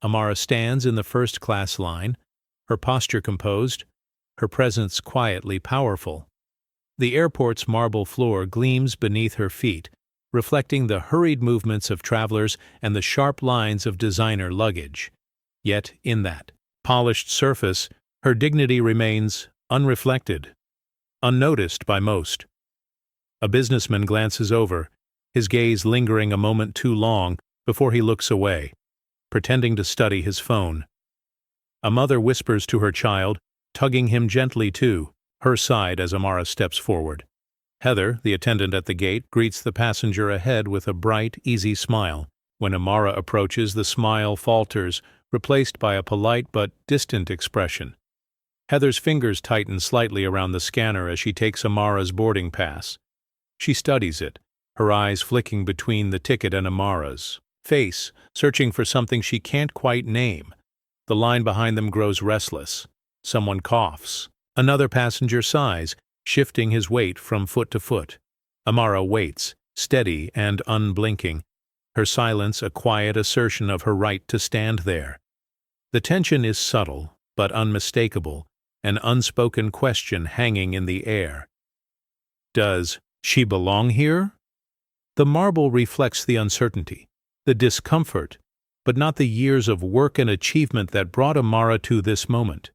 Amara stands in the first-class line, her posture composed, her presence quietly powerful. The airport's marble floor gleams beneath her feet, reflecting the hurried movements of travelers and the sharp lines of designer luggage. Yet, in that polished surface, her dignity remains unreflected, unnoticed by most. A businessman glances over, his gaze lingering a moment too long before he looks away, pretending to study his phone. A mother whispers to her child, tugging him gently to her side as Amara steps forward. Heather, the attendant at the gate, greets the passenger ahead with a bright, easy smile. When Amara approaches, the smile falters, replaced by a polite but distant expression. Heather's fingers tighten slightly around the scanner as she takes Amara's boarding pass. She studies it, her eyes flicking between the ticket and Amara's face, searching for something she can't quite name. The line behind them grows restless. Someone coughs. Another passenger sighs, shifting his weight from foot to foot. Amara waits, steady and unblinking, her silence a quiet assertion of her right to stand there. The tension is subtle, but unmistakable, an unspoken question hanging in the air. Does she belong here? The marble reflects the uncertainty, the discomfort, but not the years of work and achievement that brought Amara to this moment.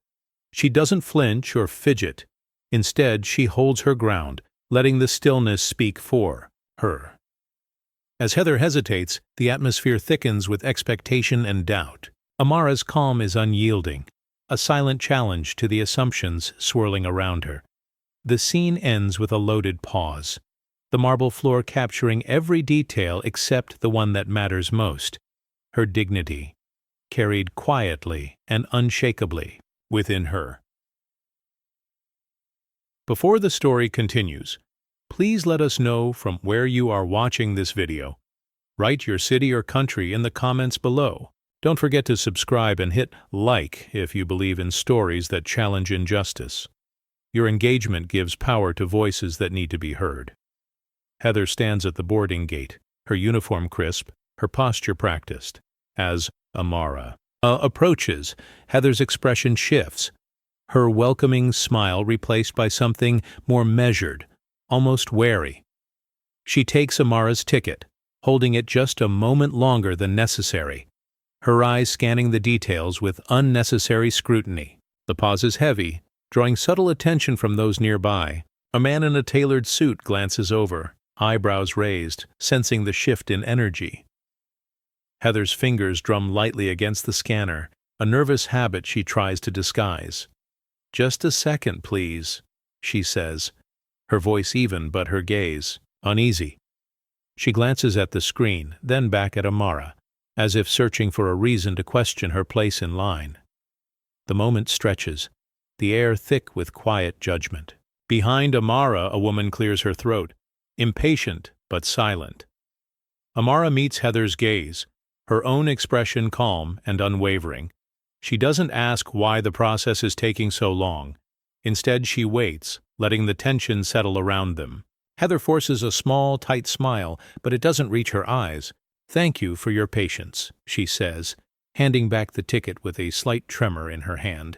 She doesn't flinch or fidget. Instead, she holds her ground, letting the stillness speak for her. As Heather hesitates, the atmosphere thickens with expectation and doubt. Amara's calm is unyielding, a silent challenge to the assumptions swirling around her. The scene ends with a loaded pause, the marble floor capturing every detail except the one that matters most, her dignity, carried quietly and unshakably within her. Before the story continues, please let us know from where you are watching this video. Write your city or country in the comments below. Don't forget to subscribe and hit like if you believe in stories that challenge injustice. Your engagement gives power to voices that need to be heard. Heather stands at the boarding gate, her uniform crisp, her posture practiced. As Amara approaches, Heather's expression shifts, her welcoming smile replaced by something more measured, almost wary. She takes Amara's ticket, holding it just a moment longer than necessary, her eyes scanning the details with unnecessary scrutiny. The pause is heavy, drawing subtle attention from those nearby. A man in a tailored suit glances over, eyebrows raised, sensing the shift in energy. Heather's fingers drum lightly against the scanner, a nervous habit she tries to disguise. "Just a second, please," she says, her voice even but her gaze uneasy. She glances at the screen, then back at Amara, as if searching for a reason to question her place in line. The moment stretches, the air thick with quiet judgment. Behind Amara, a woman clears her throat, impatient but silent. Amara meets Heather's gaze, her own expression calm and unwavering. She doesn't ask why the process is taking so long. Instead, she waits, letting the tension settle around them. Heather forces a small, tight smile, but it doesn't reach her eyes. "Thank you for your patience," she says, handing back the ticket with a slight tremor in her hand.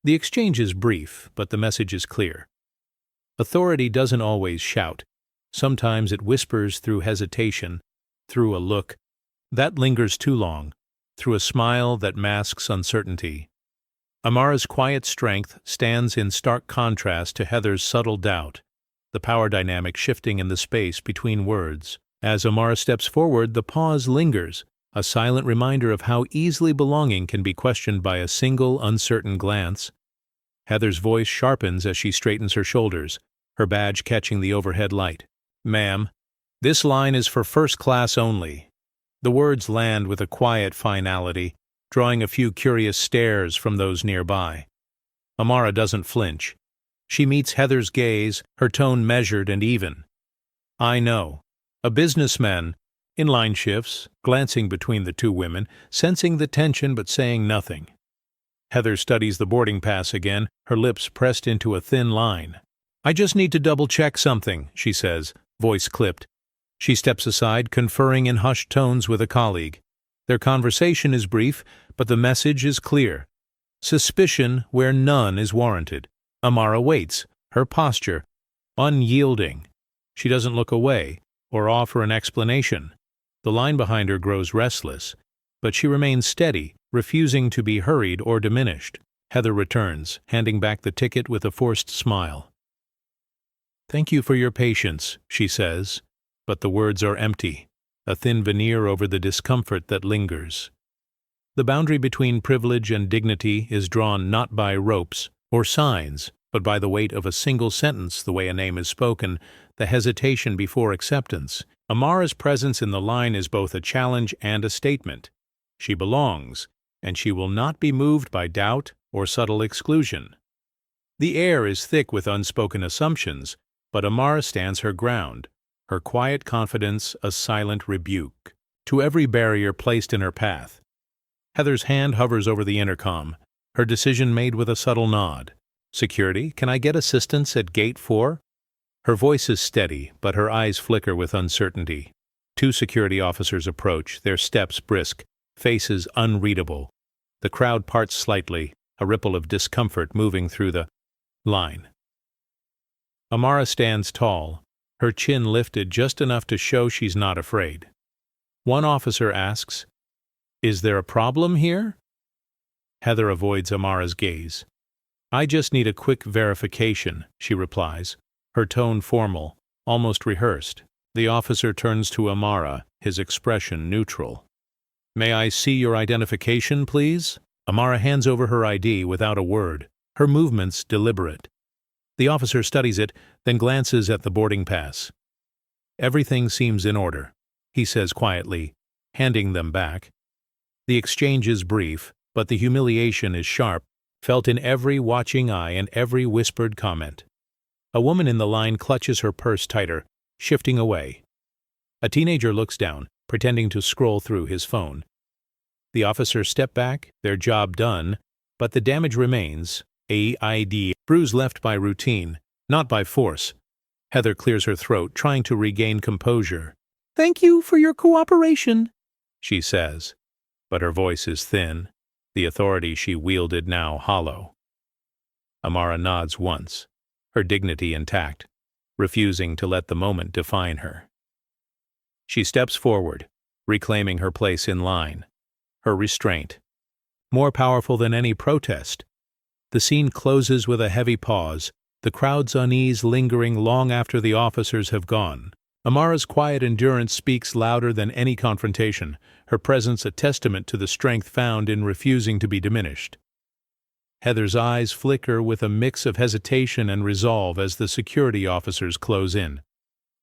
The exchange is brief, but the message is clear. Authority doesn't always shout. Sometimes it whispers through hesitation, through a look that lingers too long, through a smile that masks uncertainty. Amara's quiet strength stands in stark contrast to Heather's subtle doubt, the power dynamic shifting in the space between words. As Amara steps forward, the pause lingers, a silent reminder of how easily belonging can be questioned by a single uncertain glance. Heather's voice sharpens as she straightens her shoulders, her badge catching the overhead light. "Ma'am, this line is for first class only." The words land with a quiet finality, drawing a few curious stares from those nearby. Amara doesn't flinch. She meets Heather's gaze, her tone measured and even. "I know." A businessman, in line shifts, glancing between the two women, sensing the tension but saying nothing. Heather studies the boarding pass again, her lips pressed into a thin line. "I just need to double-check something," she says, voice clipped. She steps aside, conferring in hushed tones with a colleague. Their conversation is brief, but the message is clear. Suspicion where none is warranted. Amara waits, her posture unyielding. She doesn't look away or offer an explanation. The line behind her grows restless, but she remains steady, refusing to be hurried or diminished. Heather returns, handing back the ticket with a forced smile. "Thank you for your patience," she says, but the words are empty, a thin veneer over the discomfort that lingers. The boundary between privilege and dignity is drawn not by ropes or signs, but by the weight of a single sentence, the way a name is spoken, the hesitation before acceptance. Amara's presence in the line is both a challenge and a statement. She belongs, and she will not be moved by doubt or subtle exclusion. The air is thick with unspoken assumptions, but Amara stands her ground, her quiet confidence a silent rebuke to every barrier placed in her path. Heather's hand hovers over the intercom, her decision made with a subtle nod. "Security, can I get assistance at Gate 4? Her voice is steady, but her eyes flicker with uncertainty. Two security officers approach, their steps brisk, faces unreadable. The crowd parts slightly, a ripple of discomfort moving through the line. Amara stands tall, her chin lifted just enough to show she's not afraid. One officer asks, "Is there a problem here?" Heather avoids Amara's gaze. "I just need a quick verification," she replies, her tone formal, almost rehearsed. The officer turns to Amara, his expression neutral. "May I see your identification, please?" Amara hands over her ID without a word, her movements deliberate. The officer studies it, then glances at the boarding pass. "Everything seems in order," he says quietly, handing them back. The exchange is brief, but the humiliation is sharp, felt in every watching eye and every whispered comment. A woman in the line clutches her purse tighter, shifting away. A teenager looks down, pretending to scroll through his phone. The officers step back, their job done, but the damage remains. A bruise left by routine, not by force. Heather clears her throat, trying to regain composure. "Thank you for your cooperation," she says, but her voice is thin, the authority she wielded now hollow. Amara nods once, her dignity intact, refusing to let the moment define her. She steps forward, reclaiming her place in line, her restraint, more powerful than any protest. The scene closes with a heavy pause, the crowd's unease lingering long after the officers have gone. Amara's quiet endurance speaks louder than any confrontation, her presence a testament to the strength found in refusing to be diminished. Heather's eyes flicker with a mix of hesitation and resolve as the security officers close in.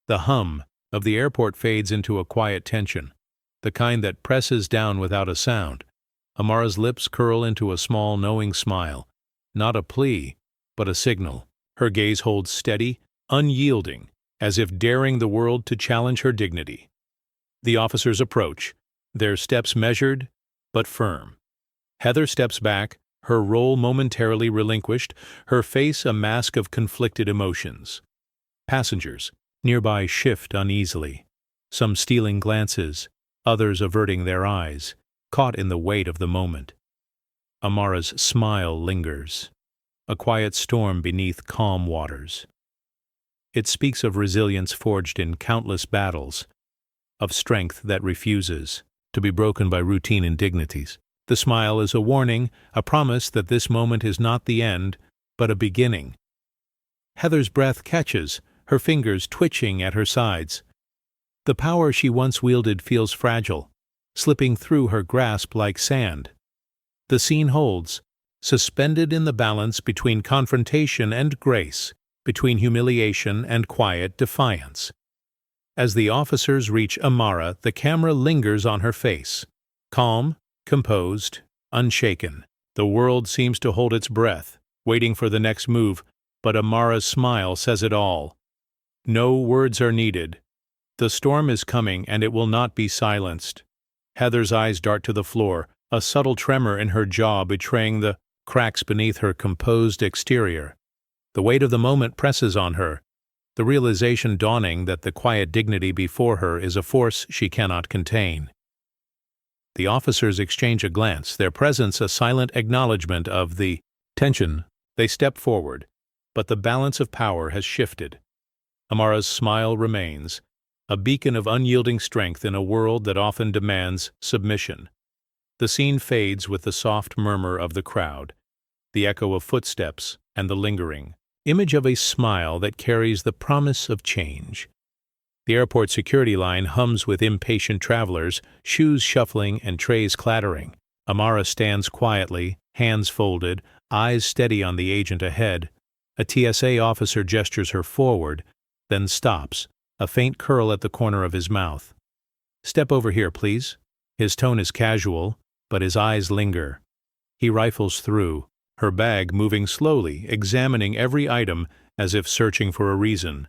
The hum of the airport fades into a quiet tension, the kind that presses down without a sound. Amara's lips curl into a small, knowing smile, not a plea, but a signal. Her gaze holds steady, unyielding, as if daring the world to challenge her dignity. The officers approach, their steps measured, but firm. Heather steps back, her role momentarily relinquished, her face a mask of conflicted emotions. Passengers nearby shift uneasily, some stealing glances, others averting their eyes, caught in the weight of the moment. Amara's smile lingers, a quiet storm beneath calm waters. It speaks of resilience forged in countless battles, of strength that refuses to be broken by routine indignities. The smile is a warning, a promise that this moment is not the end, but a beginning. Heather's breath catches, her fingers twitching at her sides. The power she once wielded feels fragile, slipping through her grasp like sand. The scene holds, suspended in the balance between confrontation and grace, between humiliation and quiet defiance. As the officers reach Amara, the camera lingers on her face. Calm, composed, unshaken. The world seems to hold its breath, waiting for the next move, but Amara's smile says it all. No words are needed. The storm is coming, and it will not be silenced. Heather's eyes dart to the floor, a subtle tremor in her jaw betraying the cracks beneath her composed exterior. The weight of the moment presses on her, the realization dawning that the quiet dignity before her is a force she cannot contain. The officers exchange a glance, their presence a silent acknowledgement of the tension. They step forward, but the balance of power has shifted. Amara's smile remains, a beacon of unyielding strength in a world that often demands submission. The scene fades with the soft murmur of the crowd, the echo of footsteps, and the lingering image of a smile that carries the promise of change. The airport security line hums with impatient travelers, shoes shuffling and trays clattering. Amara stands quietly, hands folded, eyes steady on the agent ahead. A TSA officer gestures her forward, then stops, a faint curl at the corner of his mouth. "Step over here, please." His tone is casual, but his eyes linger. He rifles through, her bag moving slowly, examining every item as if searching for a reason.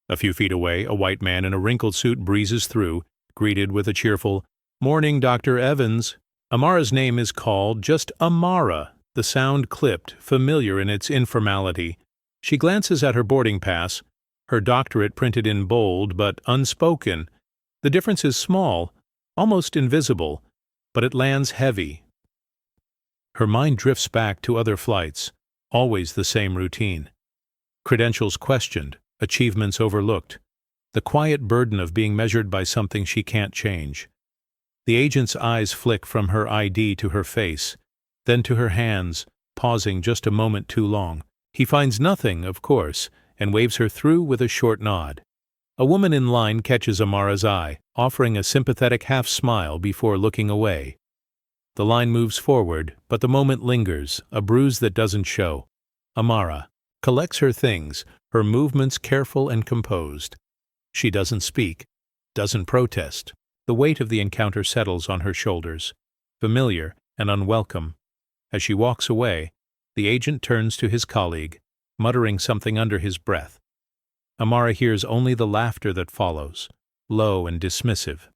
A few feet away, a white man in a wrinkled suit breezes through, greeted with a cheerful, "Morning, Dr. Evans." Amara's name is called, just Amara, the sound clipped, familiar in its informality. She glances at her boarding pass, her doctorate printed in bold but unspoken. The difference is small, almost invisible, but it lands heavy. Her mind drifts back to other flights, always the same routine. Credentials questioned, achievements overlooked, the quiet burden of being measured by something she can't change. The agent's eyes flick from her ID to her face, then to her hands, pausing just a moment too long. He finds nothing, of course, and waves her through with a short nod. A woman in line catches Amara's eye, offering a sympathetic half-smile before looking away. The line moves forward, but the moment lingers, a bruise that doesn't show. Amara collects her things, her movements careful and composed. She doesn't speak, doesn't protest. The weight of the encounter settles on her shoulders, familiar and unwelcome. As she walks away, the agent turns to his colleague, muttering something under his breath. Amara hears only the laughter that follows, low and dismissive.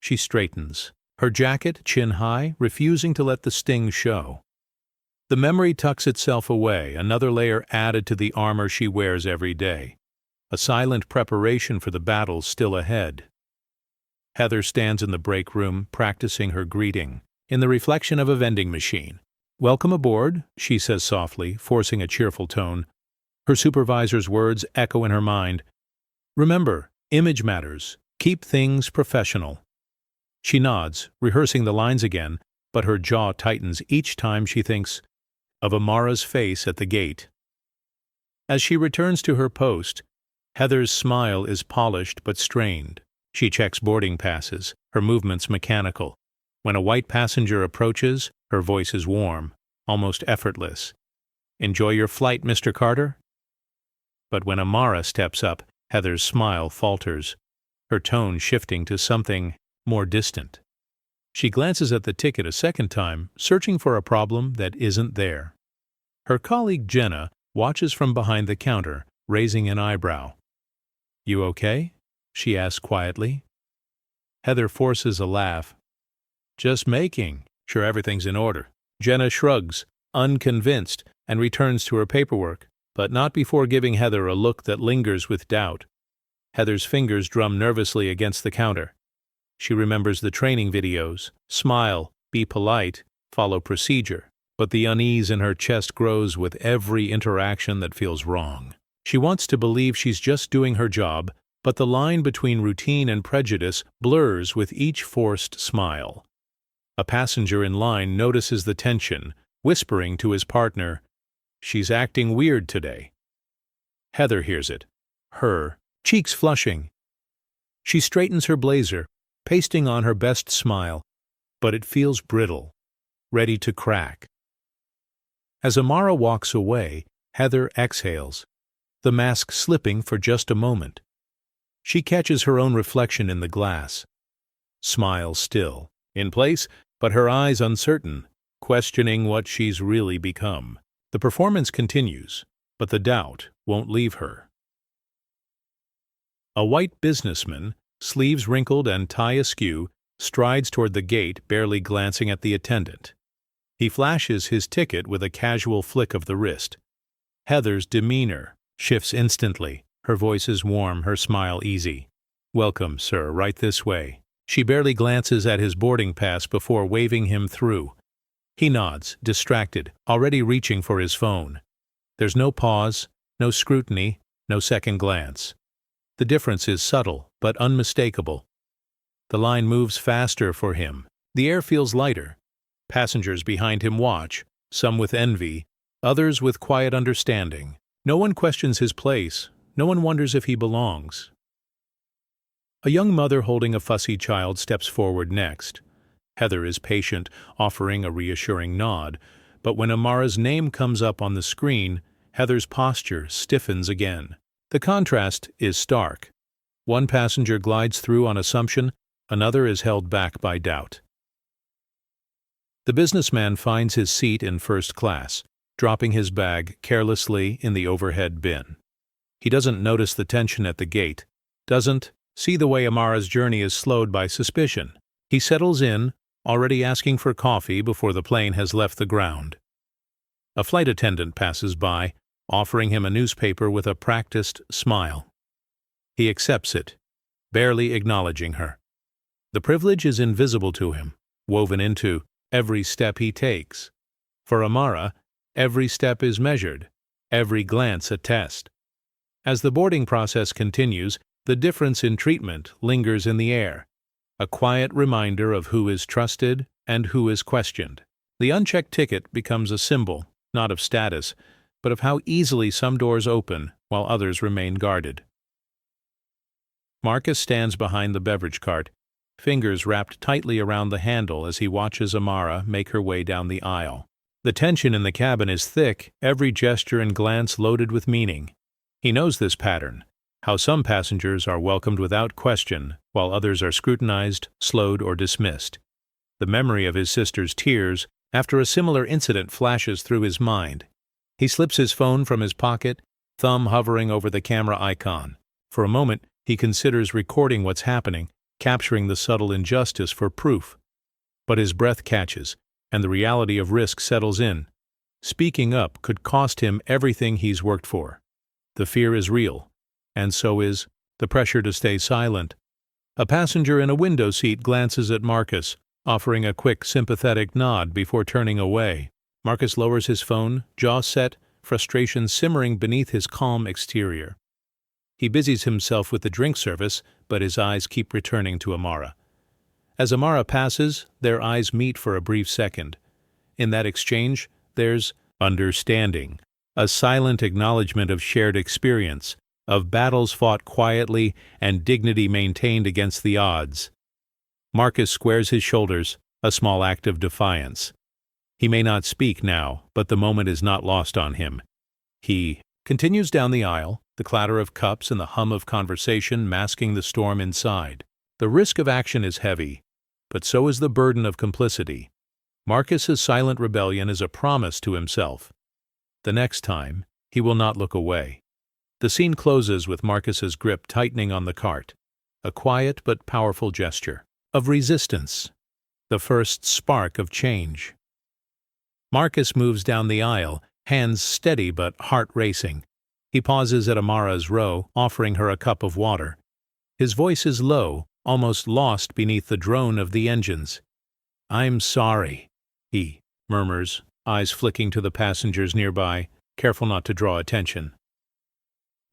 She straightens, her jacket chin high, refusing to let the sting show. The memory tucks itself away, another layer added to the armor she wears every day, a silent preparation for the battle still ahead. Heather stands in the break room, practicing her greeting, in the reflection of a vending machine. "Welcome aboard," she says softly, forcing a cheerful tone. Her supervisor's words echo in her mind. "Remember, image matters. Keep things professional." She nods, rehearsing the lines again, but her jaw tightens each time she thinks of Amara's face at the gate. As she returns to her post, Heather's smile is polished but strained. She checks boarding passes, her movements mechanical. When a white passenger approaches, her voice is warm, almost effortless. "Enjoy your flight, Mr. Carter?" But when Amara steps up, Heather's smile falters, her tone shifting to something more distant. She glances at the ticket a second time, searching for a problem that isn't there. Her colleague Jenna watches from behind the counter, raising an eyebrow. "You okay?" she asks quietly. Heather forces a laugh. "Just making sure everything's in order." Jenna shrugs, unconvinced, and returns to her paperwork, but not before giving Heather a look that lingers with doubt. Heather's fingers drum nervously against the counter. She remembers the training videos: smile, be polite, follow procedure. But the unease in her chest grows with every interaction that feels wrong. She wants to believe she's just doing her job, but the line between routine and prejudice blurs with each forced smile. A passenger in line notices the tension, whispering to his partner, "She's acting weird today." Heather hears it, her cheeks flushing. She straightens her blazer, pasting on her best smile, but it feels brittle, ready to crack. As Amara walks away, Heather exhales, the mask slipping for just a moment. She catches her own reflection in the glass. Smile still, in place, but her eyes uncertain, questioning what she's really become. The performance continues, but the doubt won't leave her. A white businessman, sleeves wrinkled and tie askew, strides toward the gate, barely glancing at the attendant. He flashes his ticket with a casual flick of the wrist. Heather's demeanor shifts instantly. Her voice is warm, her smile easy. "Welcome, sir, right this way." She barely glances at his boarding pass before waving him through. He nods, distracted, already reaching for his phone. There's no pause, no scrutiny, no second glance. The difference is subtle, but unmistakable. The line moves faster for him. The air feels lighter. Passengers behind him watch, some with envy, others with quiet understanding. No one questions his place. No one wonders if he belongs. A young mother holding a fussy child steps forward next. Heather is patient, offering a reassuring nod, but when Amara's name comes up on the screen, Heather's posture stiffens again. The contrast is stark. One passenger glides through on assumption, another is held back by doubt. The businessman finds his seat in first class, dropping his bag carelessly in the overhead bin. He doesn't notice the tension at the gate, doesn't see the way Amara's journey is slowed by suspicion. He settles in, already asking for coffee before the plane has left the ground. A flight attendant passes by, offering him a newspaper with a practiced smile. He accepts it, barely acknowledging her. The privilege is invisible to him, woven into every step he takes. For Amara, every step is measured, every glance a test. As the boarding process continues, the difference in treatment lingers in the air, a quiet reminder of who is trusted and who is questioned. The unchecked ticket becomes a symbol, not of status, but of how easily some doors open while others remain guarded. Marcus stands behind the beverage cart, fingers wrapped tightly around the handle as he watches Amara make her way down the aisle. The tension in the cabin is thick, every gesture and glance loaded with meaning. He knows this pattern, how some passengers are welcomed without question, while others are scrutinized, slowed, or dismissed. The memory of his sister's tears after a similar incident flashes through his mind. He slips his phone from his pocket, thumb hovering over the camera icon. For a moment, he considers recording what's happening, capturing the subtle injustice for proof. But his breath catches, and the reality of risk settles in. Speaking up could cost him everything he's worked for. The fear is real, and so is the pressure to stay silent. A passenger in a window seat glances at Marcus, offering a quick, sympathetic nod before turning away. Marcus lowers his phone, jaw set, frustration simmering beneath his calm exterior. He busies himself with the drink service, but his eyes keep returning to Amara. As Amara passes, their eyes meet for a brief second. In that exchange, there's understanding, a silent acknowledgement of shared experience, of battles fought quietly and dignity maintained against the odds. Marcus squares his shoulders, a small act of defiance. He may not speak now, but the moment is not lost on him. He continues down the aisle, the clatter of cups and the hum of conversation masking the storm inside. The risk of action is heavy, but so is the burden of complicity. Marcus's silent rebellion is a promise to himself. The next time, he will not look away. The scene closes with Marcus's grip tightening on the cart, a quiet but powerful gesture of resistance, the first spark of change. Marcus moves down the aisle, hands steady but heart racing. He pauses at Amara's row, offering her a cup of water. His voice is low, almost lost beneath the drone of the engines. "I'm sorry," he murmurs, eyes flicking to the passengers nearby, careful not to draw attention.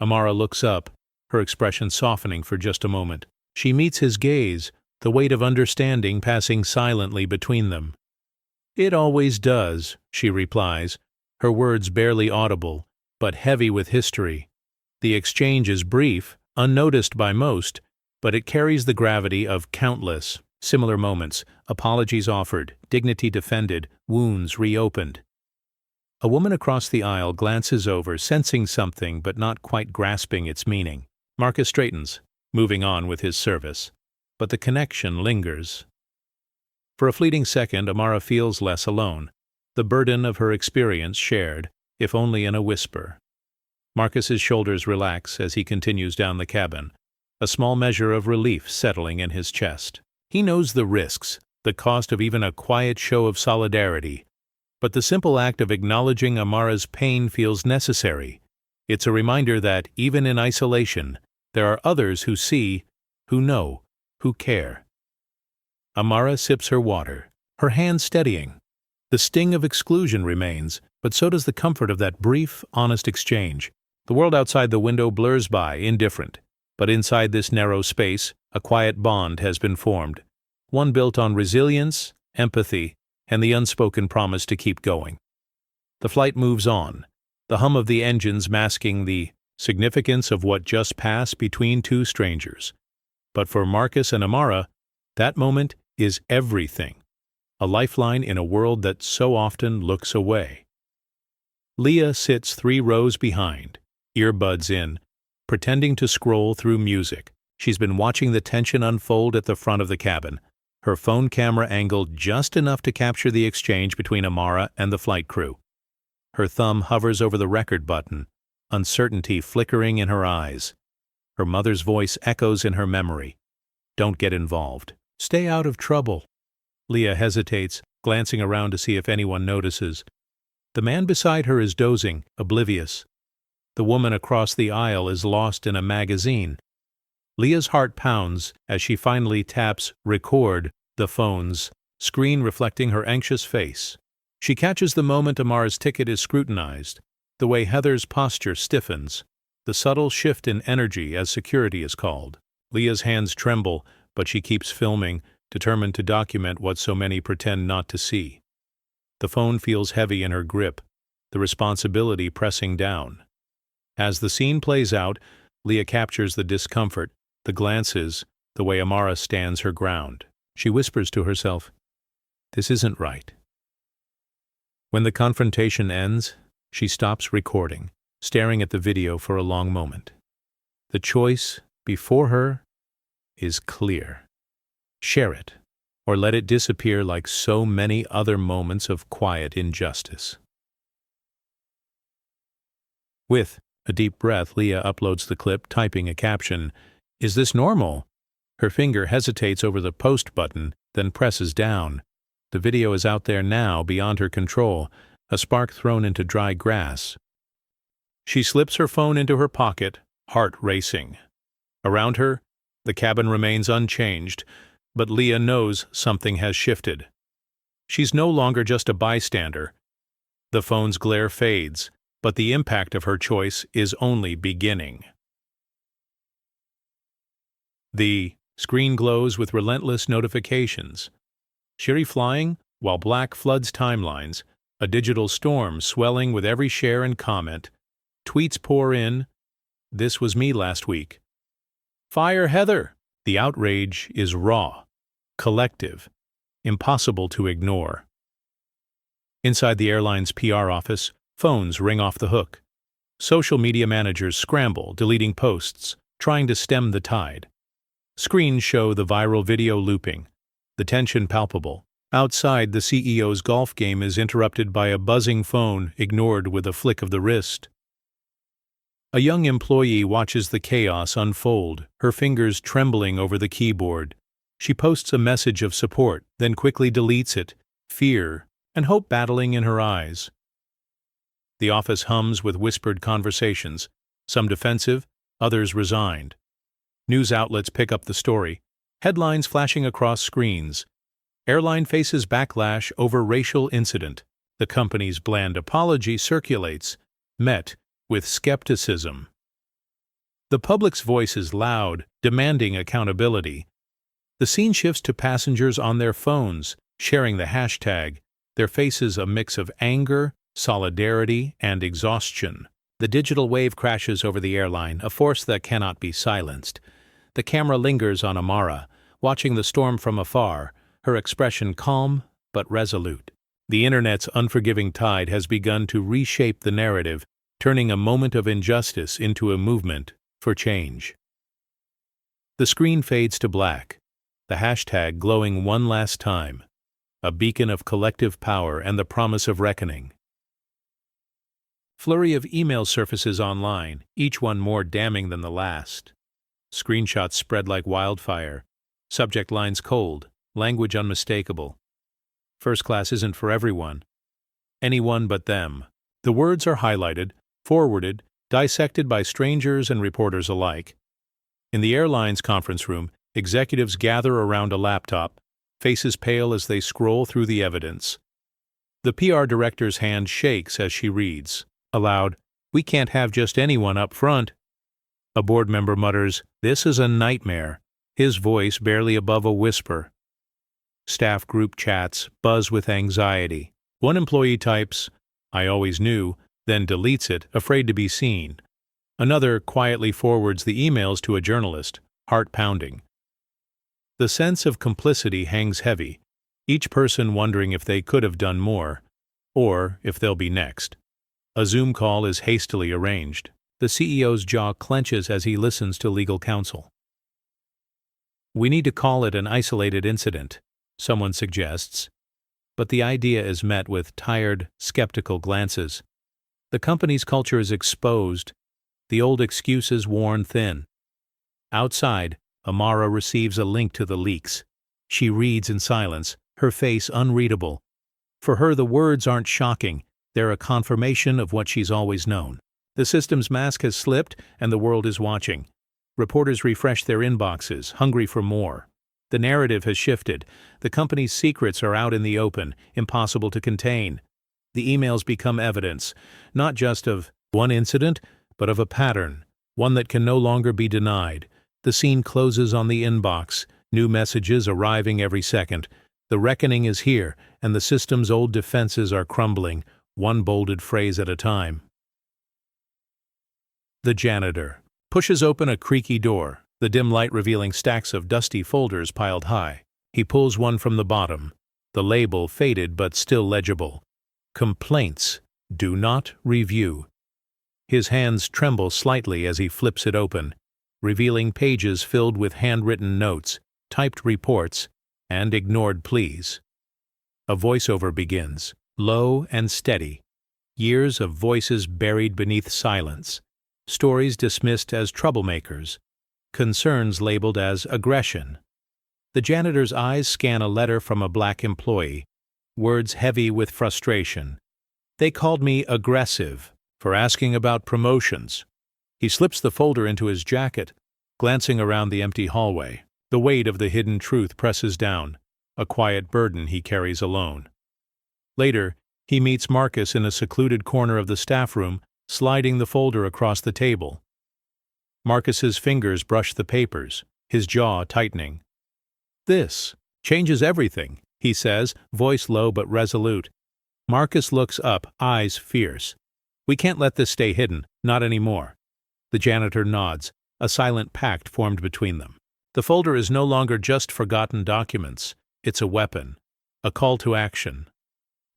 Amara looks up, her expression softening for just a moment. She meets his gaze, the weight of understanding passing silently between them. "It always does," she replies, her words barely audible, but heavy with history. The exchange is brief, unnoticed by most, but it carries the gravity of countless similar moments, apologies offered, dignity defended, wounds reopened. A woman across the aisle glances over, sensing something but not quite grasping its meaning. Marcus straightens, moving on with his service. But the connection lingers. For a fleeting second, Amara feels less alone, the burden of her experience shared, if only in a whisper. Marcus's shoulders relax as he continues down the cabin, a small measure of relief settling in his chest. He knows the risks, the cost of even a quiet show of solidarity, but the simple act of acknowledging Amara's pain feels necessary. It's a reminder that, even in isolation, there are others who see, who know, who care. Amara sips her water, her hand steadying. The sting of exclusion remains, but so does the comfort of that brief, honest exchange. The world outside the window blurs by, indifferent. But inside this narrow space, a quiet bond has been formed, one built on resilience, empathy, and the unspoken promise to keep going. The flight moves on, the hum of the engines masking the significance of what just passed between two strangers. But for Marcus and Amara, that moment is everything, a lifeline in a world that so often looks away. Leah sits 3 rows behind, earbuds in, pretending to scroll through music. She's been watching the tension unfold at the front of the cabin, her phone camera angled just enough to capture the exchange between Amara and the flight crew. Her thumb hovers over the record button, uncertainty flickering in her eyes. Her mother's voice echoes in her memory. "Don't get involved. Stay out of trouble." Leah hesitates, glancing around to see if anyone notices. The man beside her is dozing, oblivious. The woman across the aisle is lost in a magazine. Leah's heart pounds as she finally taps record, the phone's screen reflecting her anxious face. She catches the moment Amara's ticket is scrutinized, the way Heather's posture stiffens, the subtle shift in energy as security is called. Leah's hands tremble, but she keeps filming, determined to document what so many pretend not to see. The phone feels heavy in her grip, the responsibility pressing down. As the scene plays out, Leah captures the discomfort, the glances, the way Amara stands her ground. She whispers to herself, "This isn't right." When the confrontation ends, she stops recording, staring at the video for a long moment. The choice before her is clear. Share it, or let it disappear like so many other moments of quiet injustice. With a deep breath, Leah uploads the clip, typing a caption, "Is this normal?" Her finger hesitates over the post button, then presses down. The video is out there now, beyond her control, a spark thrown into dry grass. She slips her phone into her pocket, heart racing. Around her, the cabin remains unchanged, but Leah knows something has shifted. She's no longer just a bystander. The phone's glare fades, but the impact of her choice is only beginning. The screen glows with relentless notifications. Shiri flying, while black floods timelines, a digital storm swelling with every share and comment. Tweets pour in, "This was me last week." "Fire Heather!" The outrage is raw, collective, impossible to ignore. Inside the airline's PR office, phones ring off the hook. Social media managers scramble, deleting posts, trying to stem the tide. Screens show the viral video looping, the tension palpable. Outside, the CEO's golf game is interrupted by a buzzing phone ignored with a flick of the wrist. A young employee watches the chaos unfold, her fingers trembling over the keyboard. She posts a message of support, then quickly deletes it, fear and hope battling in her eyes. The office hums with whispered conversations, some defensive, others resigned. News outlets pick up the story, headlines flashing across screens. Airline faces backlash over racial incident. The company's bland apology circulates, met with skepticism. The public's voice is loud, demanding accountability. The scene shifts to passengers on their phones, sharing the hashtag, their faces a mix of anger, solidarity, and exhaustion. The digital wave crashes over the airline, a force that cannot be silenced. The camera lingers on Amara, watching the storm from afar, her expression calm but resolute. The internet's unforgiving tide has begun to reshape the narrative, turning a moment of injustice into a movement for change. The screen fades to black, the hashtag glowing one last time, a beacon of collective power and the promise of reckoning. Flurry of email surfaces online, each one more damning than the last. Screenshots spread like wildfire, subject lines cold, language unmistakable. First class isn't for everyone. Anyone but them. The words are highlighted, forwarded, dissected by strangers and reporters alike. In the airline's conference room, executives gather around a laptop, faces pale as they scroll through the evidence. The PR director's hand shakes as she reads. Aloud, "We can't have just anyone up front." A board member mutters, "This is a nightmare," his voice barely above a whisper. Staff group chats buzz with anxiety. One employee types, "I always knew," then deletes it, afraid to be seen. Another quietly forwards the emails to a journalist, heart pounding. The sense of complicity hangs heavy, each person wondering if they could have done more, or if they'll be next. A Zoom call is hastily arranged. The CEO's jaw clenches as he listens to legal counsel. "We need to call it an isolated incident," someone suggests, but the idea is met with tired, skeptical glances. The company's culture is exposed, the old excuses worn thin. Outside, Amara receives a link to the leaks. She reads in silence, her face unreadable. For her, the words aren't shocking, they're a confirmation of what she's always known. The system's mask has slipped, and the world is watching. Reporters refresh their inboxes, hungry for more. The narrative has shifted. The company's secrets are out in the open, impossible to contain. The emails become evidence, not just of one incident, but of a pattern, one that can no longer be denied. The scene closes on the inbox, new messages arriving every second. The reckoning is here, and the system's old defenses are crumbling, one bolded phrase at a time. The janitor pushes open a creaky door, the dim light revealing stacks of dusty folders piled high. He pulls one from the bottom, the label faded but still legible. Complaints. Do not review. His hands tremble slightly as he flips it open, revealing pages filled with handwritten notes, typed reports, and ignored pleas. A voiceover begins, low and steady. Years of voices buried beneath silence. Stories dismissed as troublemakers. Concerns labeled as aggression. The janitor's eyes scan a letter from a black employee, words heavy with frustration. "They called me aggressive for asking about promotions." He slips the folder into his jacket, glancing around the empty hallway. The weight of the hidden truth presses down, a quiet burden he carries alone. Later, he meets Marcus in a secluded corner of the staff room, sliding the folder across the table. Marcus's fingers brush the papers, his jaw tightening. "This changes everything," he says, voice low but resolute. Marcus looks up, eyes fierce. "We can't let this stay hidden, not anymore." The janitor nods, a silent pact formed between them. The folder is no longer just forgotten documents. It's a weapon, a call to action.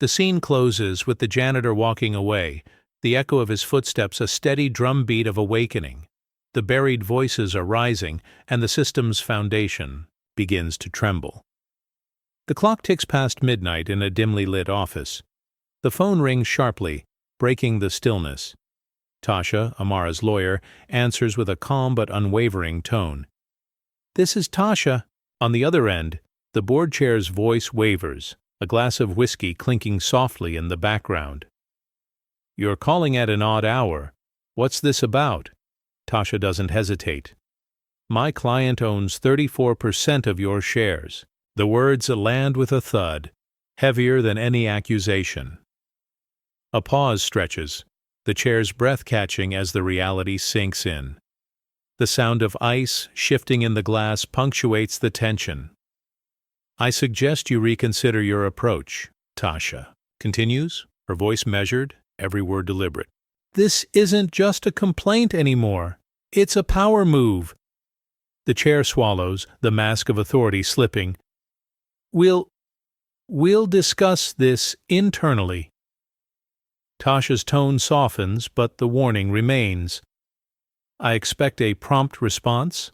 The scene closes with the janitor walking away, the echo of his footsteps a steady drumbeat of awakening. The buried voices are rising, and the system's foundation begins to tremble. The clock ticks past midnight in a dimly lit office. The phone rings sharply, breaking the stillness. Tasha, Amara's lawyer, answers with a calm but unwavering tone. "This is Tasha." On the other end, the board chair's voice wavers, a glass of whiskey clinking softly in the background. "You're calling at an odd hour. What's this about?" Tasha doesn't hesitate. "My client owns 34% of your shares." The words land with a thud, heavier than any accusation. A pause stretches, the chair's breath catching as the reality sinks in. The sound of ice shifting in the glass punctuates the tension. "I suggest you reconsider your approach," Tasha continues, her voice measured, every word deliberate. "This isn't just a complaint anymore. It's a power move." The chair swallows, the mask of authority slipping. We'll discuss this internally." Tasha's tone softens, but the warning remains. "I expect a prompt response."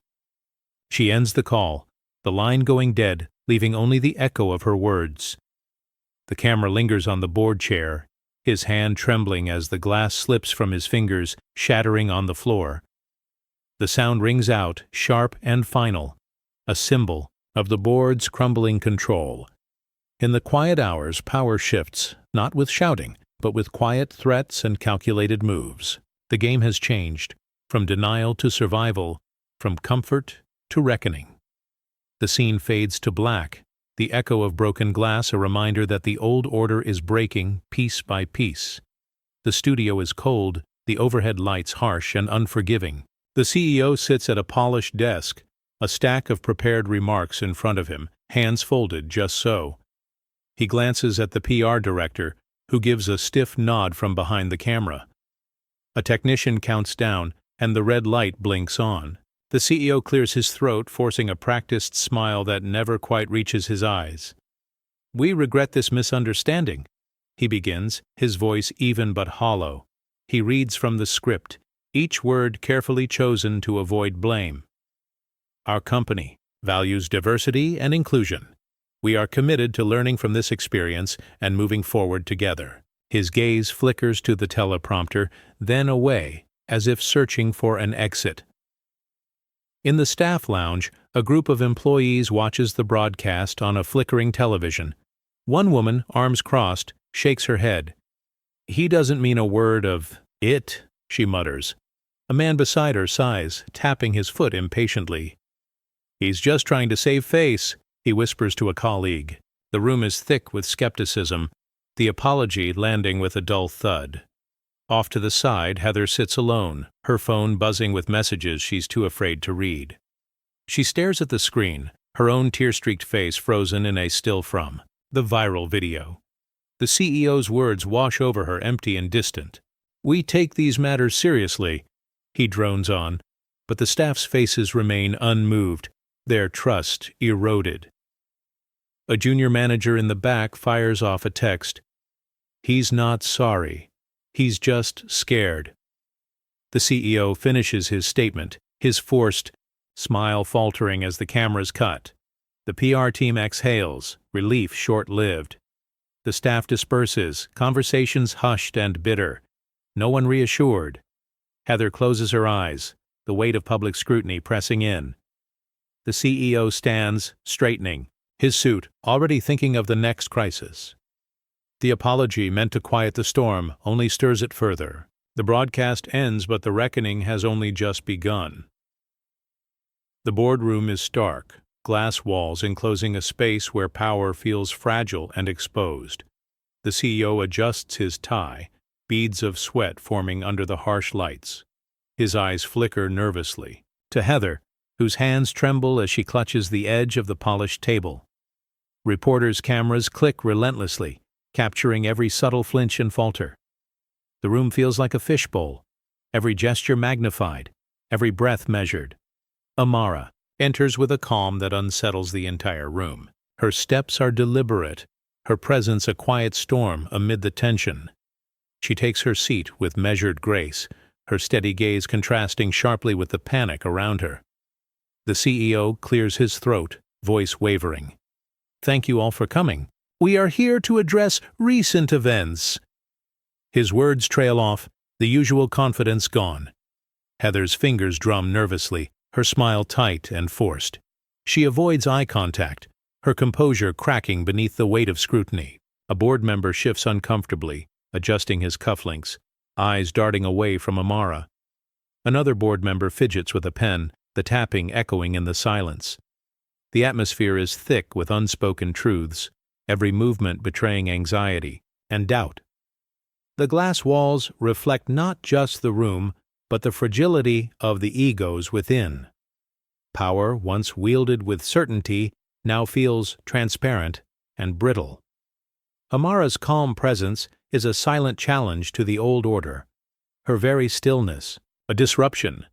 She ends the call, the line going dead, leaving only the echo of her words. The camera lingers on the board chair, his hand trembling as the glass slips from his fingers, shattering on the floor. The sound rings out, sharp and final, a symbol of the board's crumbling control. In the quiet hours, power shifts, not with shouting, but with quiet threats and calculated moves. The game has changed, from denial to survival, from comfort to reckoning. The scene fades to black, the echo of broken glass a reminder that the old order is breaking piece by piece. The studio is cold, the overhead lights harsh and unforgiving. The CEO sits at a polished desk, a stack of prepared remarks in front of him, hands folded just so. He glances at the PR director, who gives a stiff nod from behind the camera. A technician counts down, and the red light blinks on. The CEO clears his throat, forcing a practiced smile that never quite reaches his eyes. "We regret this misunderstanding," he begins, his voice even but hollow. He reads from the script, each word carefully chosen to avoid blame. "Our company values diversity and inclusion. We are committed to learning from this experience and moving forward together." His gaze flickers to the teleprompter, then away, as if searching for an exit. In the staff lounge, a group of employees watches the broadcast on a flickering television. One woman, arms crossed, shakes her head. "He doesn't mean a word of it," she mutters. A man beside her sighs, tapping his foot impatiently. "He's just trying to save face," he whispers to a colleague. The room is thick with skepticism, the apology landing with a dull thud. Off to the side, Heather sits alone, her phone buzzing with messages she's too afraid to read. She stares at the screen, her own tear-streaked face frozen in a still from the viral video. The CEO's words wash over her, empty and distant. "We take these matters seriously," he drones on, but the staff's faces remain unmoved, their trust eroded. A junior manager in the back fires off a text. "He's not sorry. He's just scared." The CEO finishes his statement, his forced smile faltering as the cameras cut. The PR team exhales, relief short-lived. The staff disperses, conversations hushed and bitter. No one reassured. Heather closes her eyes, the weight of public scrutiny pressing in. The CEO stands, straightening, his suit already thinking of the next crisis. The apology, meant to quiet the storm, only stirs it further. The broadcast ends, but the reckoning has only just begun. The boardroom is stark, glass walls enclosing a space where power feels fragile and exposed. The CEO adjusts his tie, beads of sweat forming under the harsh lights. His eyes flicker nervously. To Heather, whose hands tremble as she clutches the edge of the polished table. Reporters' cameras click relentlessly, capturing every subtle flinch and falter. The room feels like a fishbowl, every gesture magnified, every breath measured. Amara enters with a calm that unsettles the entire room. Her steps are deliberate, her presence a quiet storm amid the tension. She takes her seat with measured grace, her steady gaze contrasting sharply with the panic around her. The CEO clears his throat, voice wavering. "Thank you all for coming. We are here to address recent events." His words trail off, the usual confidence gone. Heather's fingers drum nervously, her smile tight and forced. She avoids eye contact, her composure cracking beneath the weight of scrutiny. A board member shifts uncomfortably, adjusting his cufflinks, eyes darting away from Amara. Another board member fidgets with a pen, the tapping echoing in the silence. The atmosphere is thick with unspoken truths, every movement betraying anxiety and doubt. The glass walls reflect not just the room, but the fragility of the egos within. Power, once wielded with certainty, now feels transparent and brittle. Amara's calm presence is a silent challenge to the old order. Her very stillness, a disruption.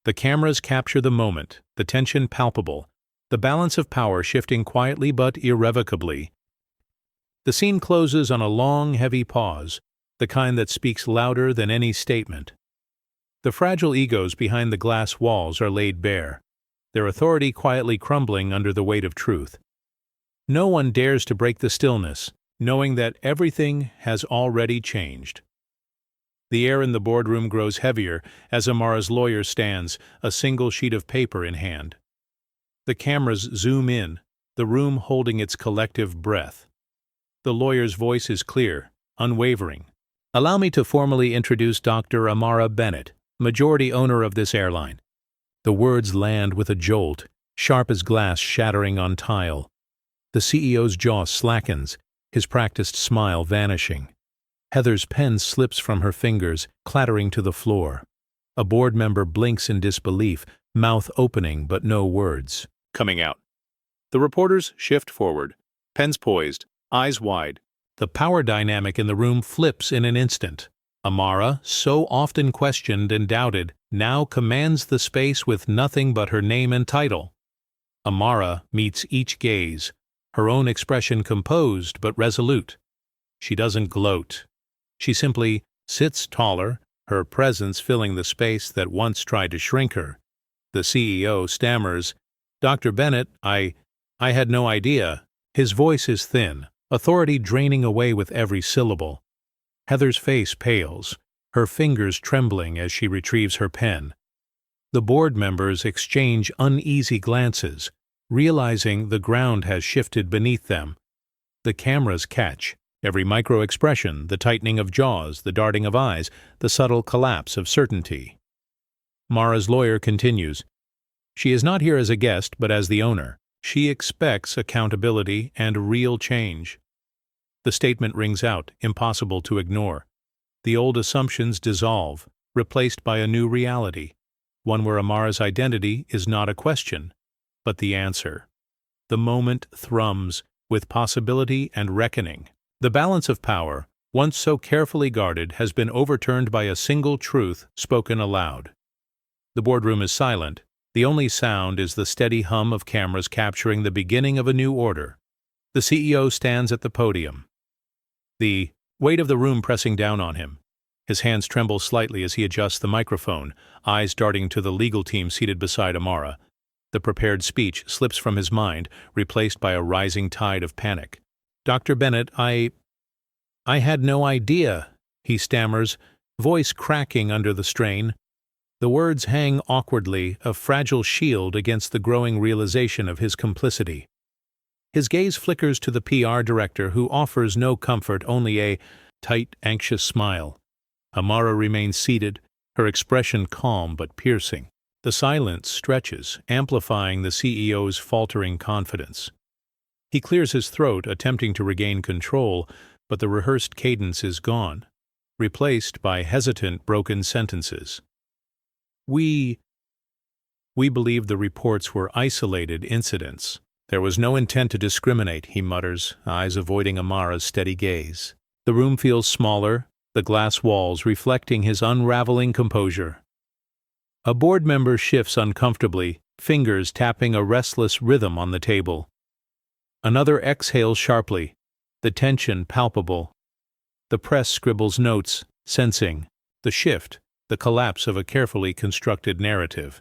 The cameras capture the moment, the tension palpable, the balance of power shifting quietly but irrevocably. The scene closes on a long, heavy pause, the kind that speaks louder than any statement. The fragile egos behind the glass walls are laid bare, their authority quietly crumbling under the weight of truth. No one dares to break the stillness, knowing that everything has already changed. The air in the boardroom grows heavier as Amara's lawyer stands, a single sheet of paper in hand. The cameras zoom in, the room holding its collective breath. The lawyer's voice is clear, unwavering. "Allow me to formally introduce Dr. Amara Bennett, majority owner of this airline." The words land with a jolt, sharp as glass shattering on tile. The CEO's jaw slackens, his practiced smile vanishing. Heather's pen slips from her fingers, clattering to the floor. A board member blinks in disbelief, mouth opening but no words coming out. The reporters shift forward, pens poised, eyes wide. The power dynamic in the room flips in an instant. Amara, so often questioned and doubted, now commands the space with nothing but her name and title. Amara meets each gaze, her own expression composed but resolute. She doesn't gloat. She simply sits taller, her presence filling the space that once tried to shrink her. The CEO stammers, "Dr. Bennett, I had no idea." His voice is thin, authority draining away with every syllable. Heather's face pales, her fingers trembling as she retrieves her pen. The board members exchange uneasy glances, realizing the ground has shifted beneath them. The cameras catch every micro-expression, the tightening of jaws, the darting of eyes, the subtle collapse of certainty. Mara's lawyer continues, "She is not here as a guest, but as the owner. She expects accountability and real change." The statement rings out, impossible to ignore. The old assumptions dissolve, replaced by a new reality, one where Amara's identity is not a question, but the answer. The moment thrums with possibility and reckoning. The balance of power, once so carefully guarded, has been overturned by a single truth spoken aloud. The boardroom is silent. The only sound is the steady hum of cameras capturing the beginning of a new order. The CEO stands at the podium, the weight of the room pressing down on him. His hands tremble slightly as he adjusts the microphone, eyes darting to the legal team seated beside Amara. The prepared speech slips from his mind, replaced by a rising tide of panic. "Dr. Bennett, I had no idea," he stammers, voice cracking under the strain. The words hang awkwardly, a fragile shield against the growing realization of his complicity. His gaze flickers to the PR director, who offers no comfort, only a tight, anxious smile. Amara remains seated, her expression calm but piercing. The silence stretches, amplifying the CEO's faltering confidence. He clears his throat, attempting to regain control, but the rehearsed cadence is gone, replaced by hesitant, broken sentences. We believe the reports were isolated incidents. There was no intent to discriminate," he mutters, eyes avoiding Amara's steady gaze. The room feels smaller, the glass walls reflecting his unraveling composure. A board member shifts uncomfortably, fingers tapping a restless rhythm on the table. Another exhales sharply, the tension palpable. The press scribbles notes, sensing the shift, the collapse of a carefully constructed narrative.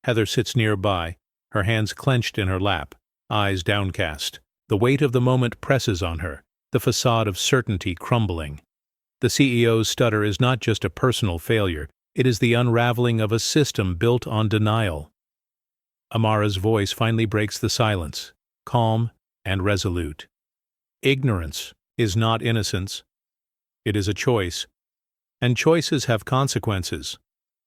Heather sits nearby, her hands clenched in her lap, eyes downcast. The weight of the moment presses on her, the facade of certainty crumbling. The CEO's stutter is not just a personal failure, it is the unraveling of a system built on denial. Amara's voice finally breaks the silence, calm and resolute. "Ignorance is not innocence. It is a choice, and choices have consequences."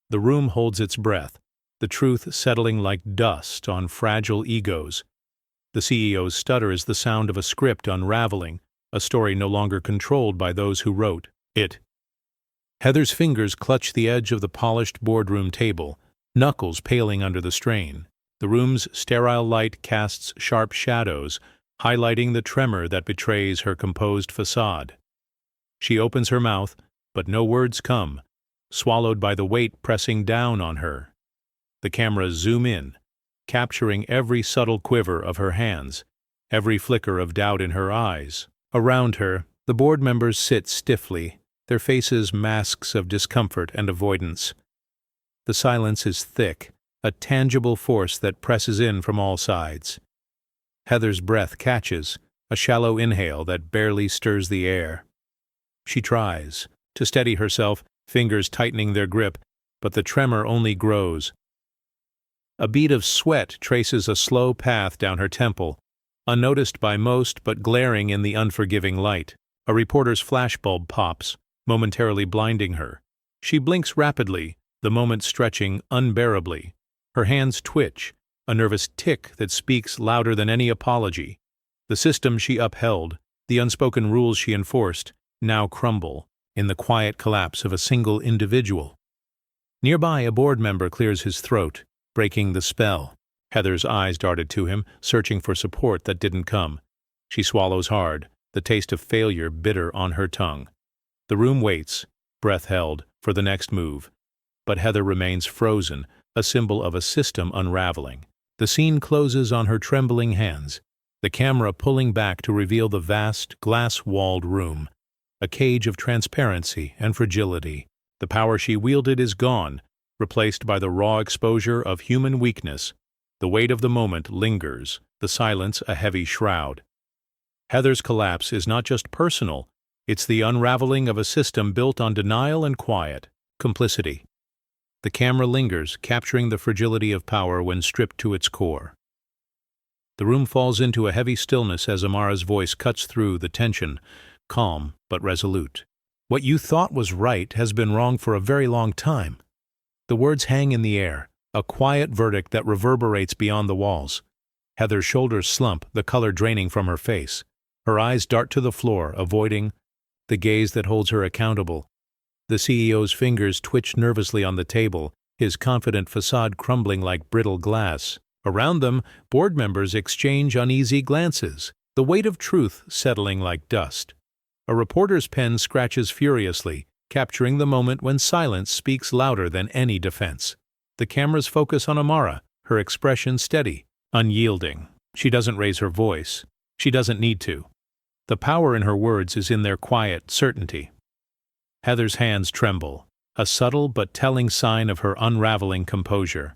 The room holds its breath, the truth settling like dust on fragile egos. The CEO's stutter is the sound of a script unraveling, a story no longer controlled by those who wrote it. Heather's fingers clutch the edge of the polished boardroom table, knuckles paling under the strain. The room's sterile light casts sharp shadows, highlighting the tremor that betrays her composed facade. She opens her mouth, but no words come, swallowed by the weight pressing down on her. The cameras zoom in, capturing every subtle quiver of her hands, every flicker of doubt in her eyes. Around her, the board members sit stiffly, their faces masks of discomfort and avoidance. The silence is thick, a tangible force that presses in from all sides. Heather's breath catches, a shallow inhale that barely stirs the air. She tries to steady herself, fingers tightening their grip, but the tremor only grows. A bead of sweat traces a slow path down her temple, unnoticed by most but glaring in the unforgiving light. A reporter's flashbulb pops, momentarily blinding her. She blinks rapidly, the moment stretching unbearably. Her hands twitch, a nervous tick that speaks louder than any apology. The system she upheld, the unspoken rules she enforced, now crumble in the quiet collapse of a single individual. Nearby, a board member clears his throat, breaking the spell. Heather's eyes darted to him, searching for support that didn't come. She swallows hard, the taste of failure bitter on her tongue. The room waits, breath held, for the next move. But Heather remains frozen, a symbol of a system unraveling. The scene closes on her trembling hands, the camera pulling back to reveal the vast, glass-walled room, a cage of transparency and fragility. The power she wielded is gone, replaced by the raw exposure of human weakness. The weight of the moment lingers, the silence a heavy shroud. Heather's collapse is not just personal, it's the unraveling of a system built on denial and quiet, complicity. The camera lingers, capturing the fragility of power when stripped to its core. The room falls into a heavy stillness as Amara's voice cuts through the tension, calm but resolute. What you thought was right has been wrong for a very long time. The words hang in the air, a quiet verdict that reverberates beyond the walls. Heather's shoulders slump, the color draining from her face. Her eyes dart to the floor, avoiding the gaze that holds her accountable. The CEO's fingers twitch nervously on the table, his confident facade crumbling like brittle glass. Around them, board members exchange uneasy glances, the weight of truth settling like dust. A reporter's pen scratches furiously, capturing the moment when silence speaks louder than any defense. The cameras focus on Amara, her expression steady, unyielding. She doesn't raise her voice. She doesn't need to. The power in her words is in their quiet certainty. Heather's hands tremble, a subtle but telling sign of her unraveling composure.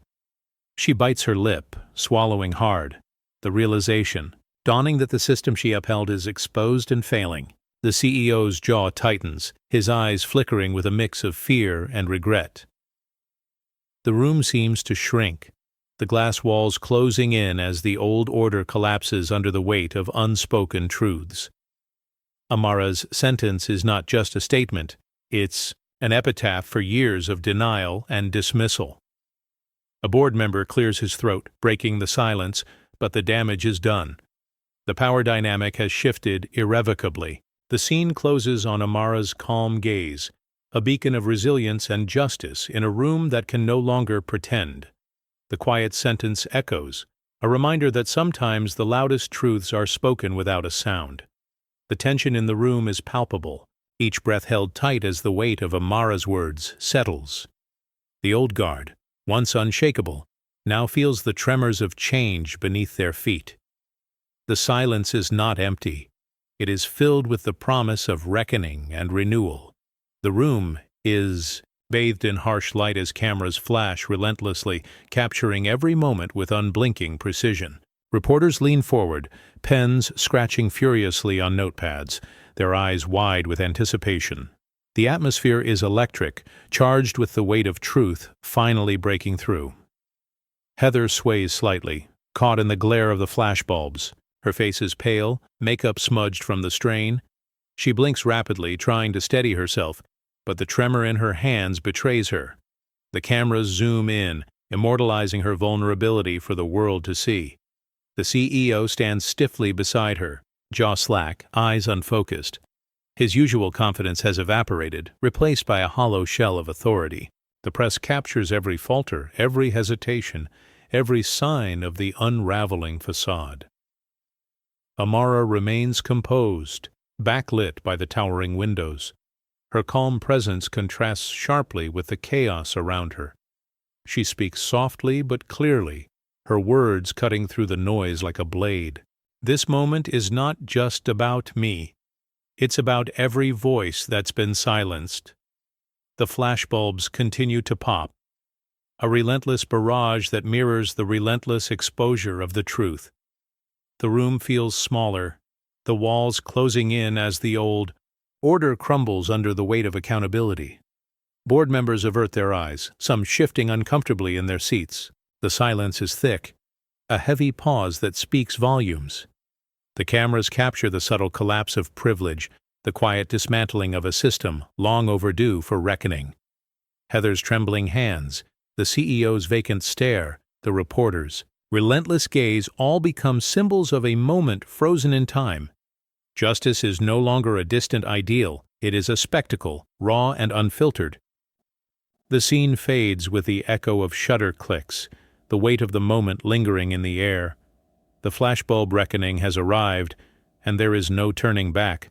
She bites her lip, swallowing hard, the realization, dawning that the system she upheld is exposed and failing. The CEO's jaw tightens, his eyes flickering with a mix of fear and regret. The room seems to shrink, the glass walls closing in as the old order collapses under the weight of unspoken truths. Amara's sentence is not just a statement, it's an epitaph for years of denial and dismissal. A board member clears his throat, breaking the silence, but the damage is done. The power dynamic has shifted irrevocably. The scene closes on Amara's calm gaze, a beacon of resilience and justice in a room that can no longer pretend. The quiet sentence echoes, a reminder that sometimes the loudest truths are spoken without a sound. The tension in the room is palpable, each breath held tight as the weight of Amara's words settles. The old guard, once unshakable, now feels the tremors of change beneath their feet. The silence is not empty. It is filled with the promise of reckoning and renewal. The room is bathed in harsh light as cameras flash relentlessly, capturing every moment with unblinking precision. Reporters lean forward, pens scratching furiously on notepads, their eyes wide with anticipation. The atmosphere is electric, charged with the weight of truth finally breaking through. Heather sways slightly, caught in the glare of the flashbulbs. Her face is pale, makeup smudged from the strain. She blinks rapidly, trying to steady herself, but the tremor in her hands betrays her. The cameras zoom in, immortalizing her vulnerability for the world to see. The CEO stands stiffly beside her, jaw slack, eyes unfocused. His usual confidence has evaporated, replaced by a hollow shell of authority. The press captures every falter, every hesitation, every sign of the unraveling facade. Amara remains composed, backlit by the towering windows. Her calm presence contrasts sharply with the chaos around her. She speaks softly but clearly, her words cutting through the noise like a blade. This moment is not just about me. It's about every voice that's been silenced. The flashbulbs continue to pop, a relentless barrage that mirrors the relentless exposure of the truth. The room feels smaller, the walls closing in as the old order crumbles under the weight of accountability. Board members avert their eyes, some shifting uncomfortably in their seats. The silence is thick, a heavy pause that speaks volumes. The cameras capture the subtle collapse of privilege, the quiet dismantling of a system long overdue for reckoning. Heather's trembling hands, the CEO's vacant stare, the reporters, relentless gaze all become symbols of a moment frozen in time. Justice is no longer a distant ideal, it is a spectacle, raw and unfiltered. The scene fades with the echo of shutter clicks, the weight of the moment lingering in the air. The flashbulb reckoning has arrived, and there is no turning back.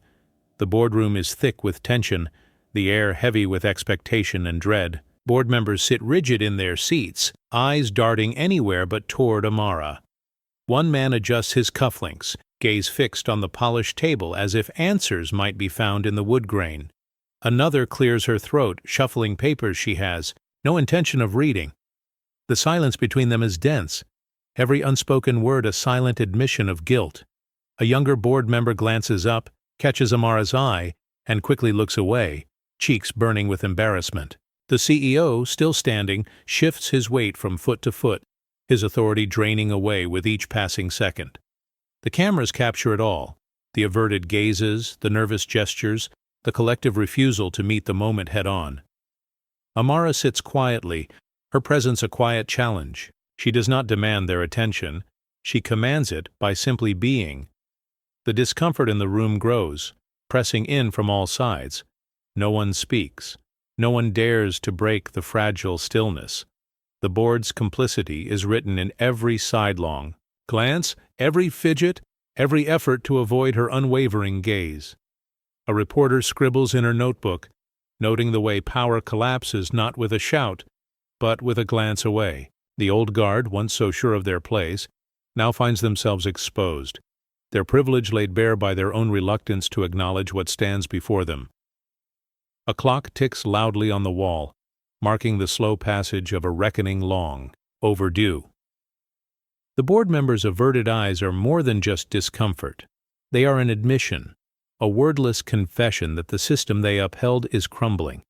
The boardroom is thick with tension, the air heavy with expectation and dread. Board members sit rigid in their seats, eyes darting anywhere but toward Amara. One man adjusts his cufflinks, gaze fixed on the polished table as if answers might be found in the wood grain. Another clears her throat, shuffling papers she has, no intention of reading. The silence between them is dense, every unspoken word a silent admission of guilt. A younger board member glances up, catches Amara's eye, and quickly looks away, cheeks burning with embarrassment. The CEO, still standing, shifts his weight from foot to foot, his authority draining away with each passing second. The cameras capture it all, the averted gazes, the nervous gestures, the collective refusal to meet the moment head-on. Amara sits quietly, her presence a quiet challenge. She does not demand their attention, she commands it by simply being. The discomfort in the room grows, pressing in from all sides. No one speaks. No one dares to break the fragile stillness. The board's complicity is written in every sidelong glance, every fidget, every effort to avoid her unwavering gaze. A reporter scribbles in her notebook, noting the way power collapses not with a shout, but with a glance away. The old guard, once so sure of their place, now finds themselves exposed, their privilege laid bare by their own reluctance to acknowledge what stands before them. A clock ticks loudly on the wall, marking the slow passage of a reckoning long overdue. The board members' averted eyes are more than just discomfort. They are an admission, a wordless confession that the system they upheld is crumbling.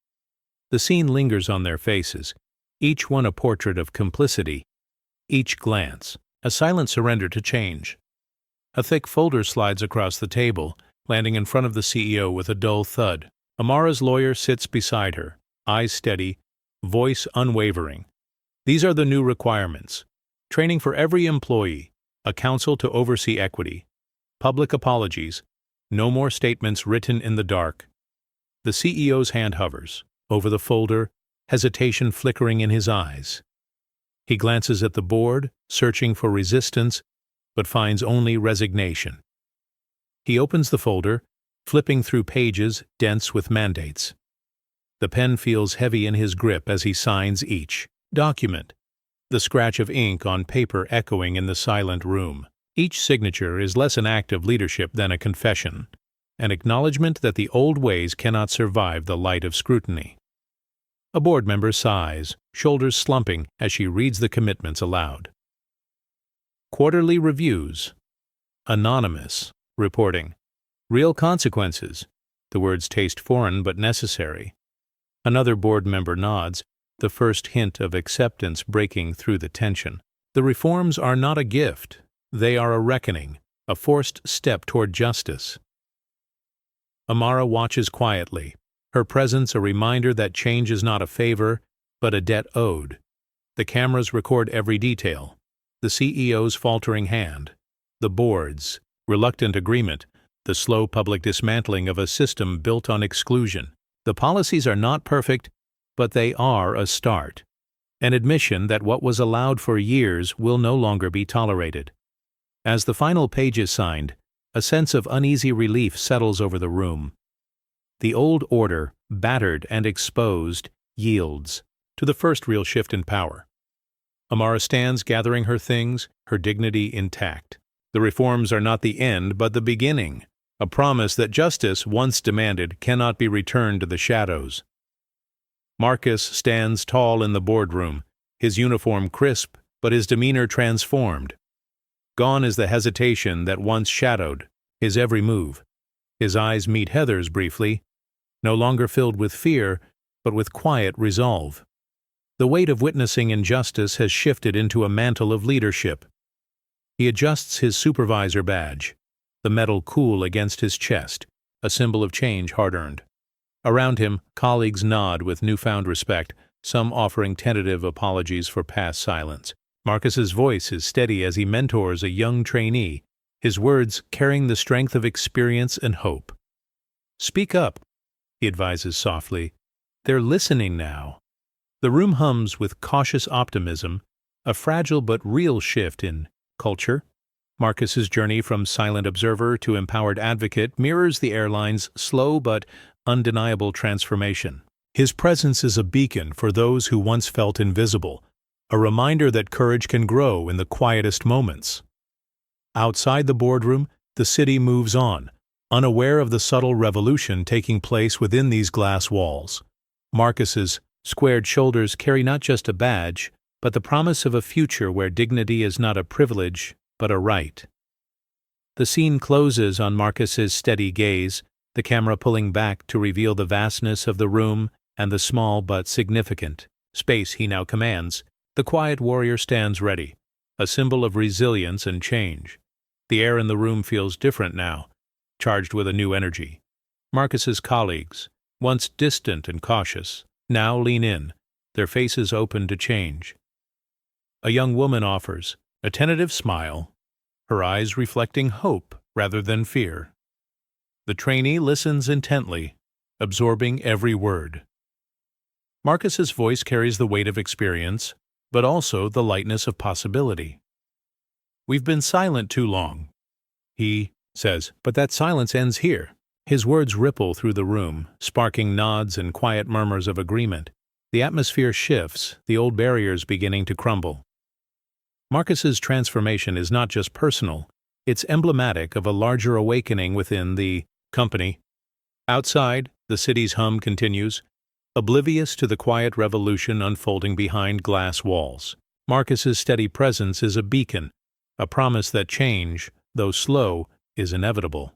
The scene lingers on their faces, each one a portrait of complicity, each glance a silent surrender to change. A thick folder slides across the table, landing in front of the CEO with a dull thud. Amara's lawyer sits beside her, eyes steady, voice unwavering. These are the new requirements. Training for every employee, a council to oversee equity, public apologies, no more statements written in the dark. The CEO's hand hovers over the folder, hesitation flickering in his eyes. He glances at the board, searching for resistance, but finds only resignation. He opens the folder, flipping through pages dense with mandates. The pen feels heavy in his grip as he signs each document, the scratch of ink on paper echoing in the silent room. Each signature is less an act of leadership than a confession, an acknowledgement that the old ways cannot survive the light of scrutiny. A board member sighs, shoulders slumping as she reads the commitments aloud. Quarterly reviews. Anonymous. Reporting. Real consequences. The words taste foreign but necessary. Another board member nods, the first hint of acceptance breaking through the tension. The reforms are not a gift. They are a reckoning, a forced step toward justice. Amara watches quietly, her presence a reminder that change is not a favor, but a debt owed. The cameras record every detail. The CEO's faltering hand, the board's reluctant agreement, the slow public dismantling of a system built on exclusion. The policies are not perfect, but they are a start. An admission that what was allowed for years will no longer be tolerated. As the final page is signed, a sense of uneasy relief settles over the room. The old order, battered and exposed, yields to the first real shift in power. Amara stands gathering her things, her dignity intact. The reforms are not the end, but the beginning, a promise that justice, once demanded, cannot be returned to the shadows. Marcus stands tall in the boardroom, his uniform crisp, but his demeanor transformed. Gone is the hesitation that once shadowed his every move. His eyes meet Heather's briefly, no longer filled with fear, but with quiet resolve. The weight of witnessing injustice has shifted into a mantle of leadership. He adjusts his supervisor badge, the metal cool against his chest, a symbol of change hard-earned. Around him, colleagues nod with newfound respect, some offering tentative apologies for past silence. Marcus's voice is steady as he mentors a young trainee, his words carrying the strength of experience and hope. "Speak up," he advises softly. "They're listening now." The room hums with cautious optimism, a fragile but real shift in culture. Marcus's journey from silent observer to empowered advocate mirrors the airline's slow but undeniable transformation. His presence is a beacon for those who once felt invisible, a reminder that courage can grow in the quietest moments. Outside the boardroom, the city moves on, unaware of the subtle revolution taking place within these glass walls. Marcus's squared shoulders carry not just a badge, but the promise of a future where dignity is not a privilege, but a right. The scene closes on Marcus's steady gaze, the camera pulling back to reveal the vastness of the room and the small but significant space he now commands. The quiet warrior stands ready, a symbol of resilience and change. The air in the room feels different now, charged with a new energy. Marcus's colleagues, once distant and cautious, now lean in, their faces open to change. A young woman offers, a tentative smile, her eyes reflecting hope rather than fear. The trainee listens intently, absorbing every word. Marcus's voice carries the weight of experience, but also the lightness of possibility. "We've been silent too long," he says, "but that silence ends here." His words ripple through the room, sparking nods and quiet murmurs of agreement. The atmosphere shifts, the old barriers beginning to crumble. Marcus's transformation is not just personal, it's emblematic of a larger awakening within the company. Outside, the city's hum continues, oblivious to the quiet revolution unfolding behind glass walls. Marcus's steady presence is a beacon, a promise that change, though slow, is inevitable.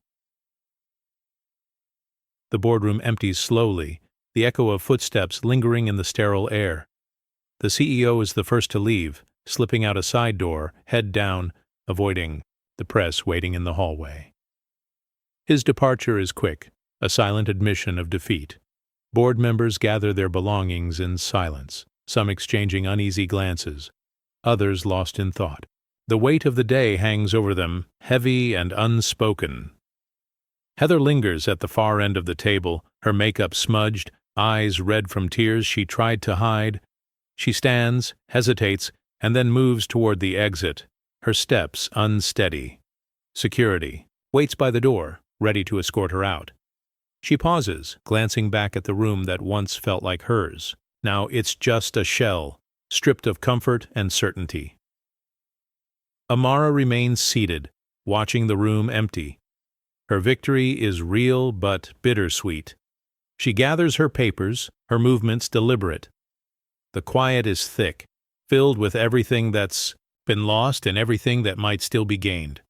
The boardroom empties slowly, the echo of footsteps lingering in the sterile air. The CEO is the first to leave, slipping out a side door, head down, avoiding the press waiting in the hallway. His departure is quick, a silent admission of defeat. Board members gather their belongings in silence, some exchanging uneasy glances, others lost in thought. The weight of the day hangs over them, heavy and unspoken. Heather lingers at the far end of the table, her makeup smudged, eyes red from tears she tried to hide. She stands, hesitates, and then moves toward the exit, her steps unsteady. Security waits by the door, ready to escort her out. She pauses, glancing back at the room that once felt like hers. Now it's just a shell, stripped of comfort and certainty. Amara remains seated, watching the room empty. Her victory is real but bittersweet. She gathers her papers, her movements deliberate. The quiet is thick, filled with everything that's been lost and everything that might still be gained.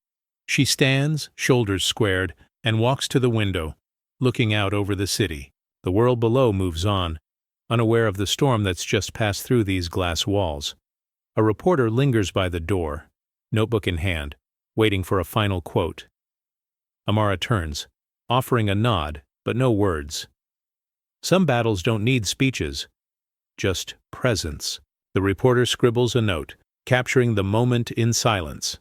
She stands, shoulders squared, and walks to the window, looking out over the city. The world below moves on, unaware of the storm that's just passed through these glass walls. A reporter lingers by the door, notebook in hand, waiting for a final quote. Amara turns, offering a nod, but no words. Some battles don't need speeches, just presence. The reporter scribbles a note, capturing the moment in silence.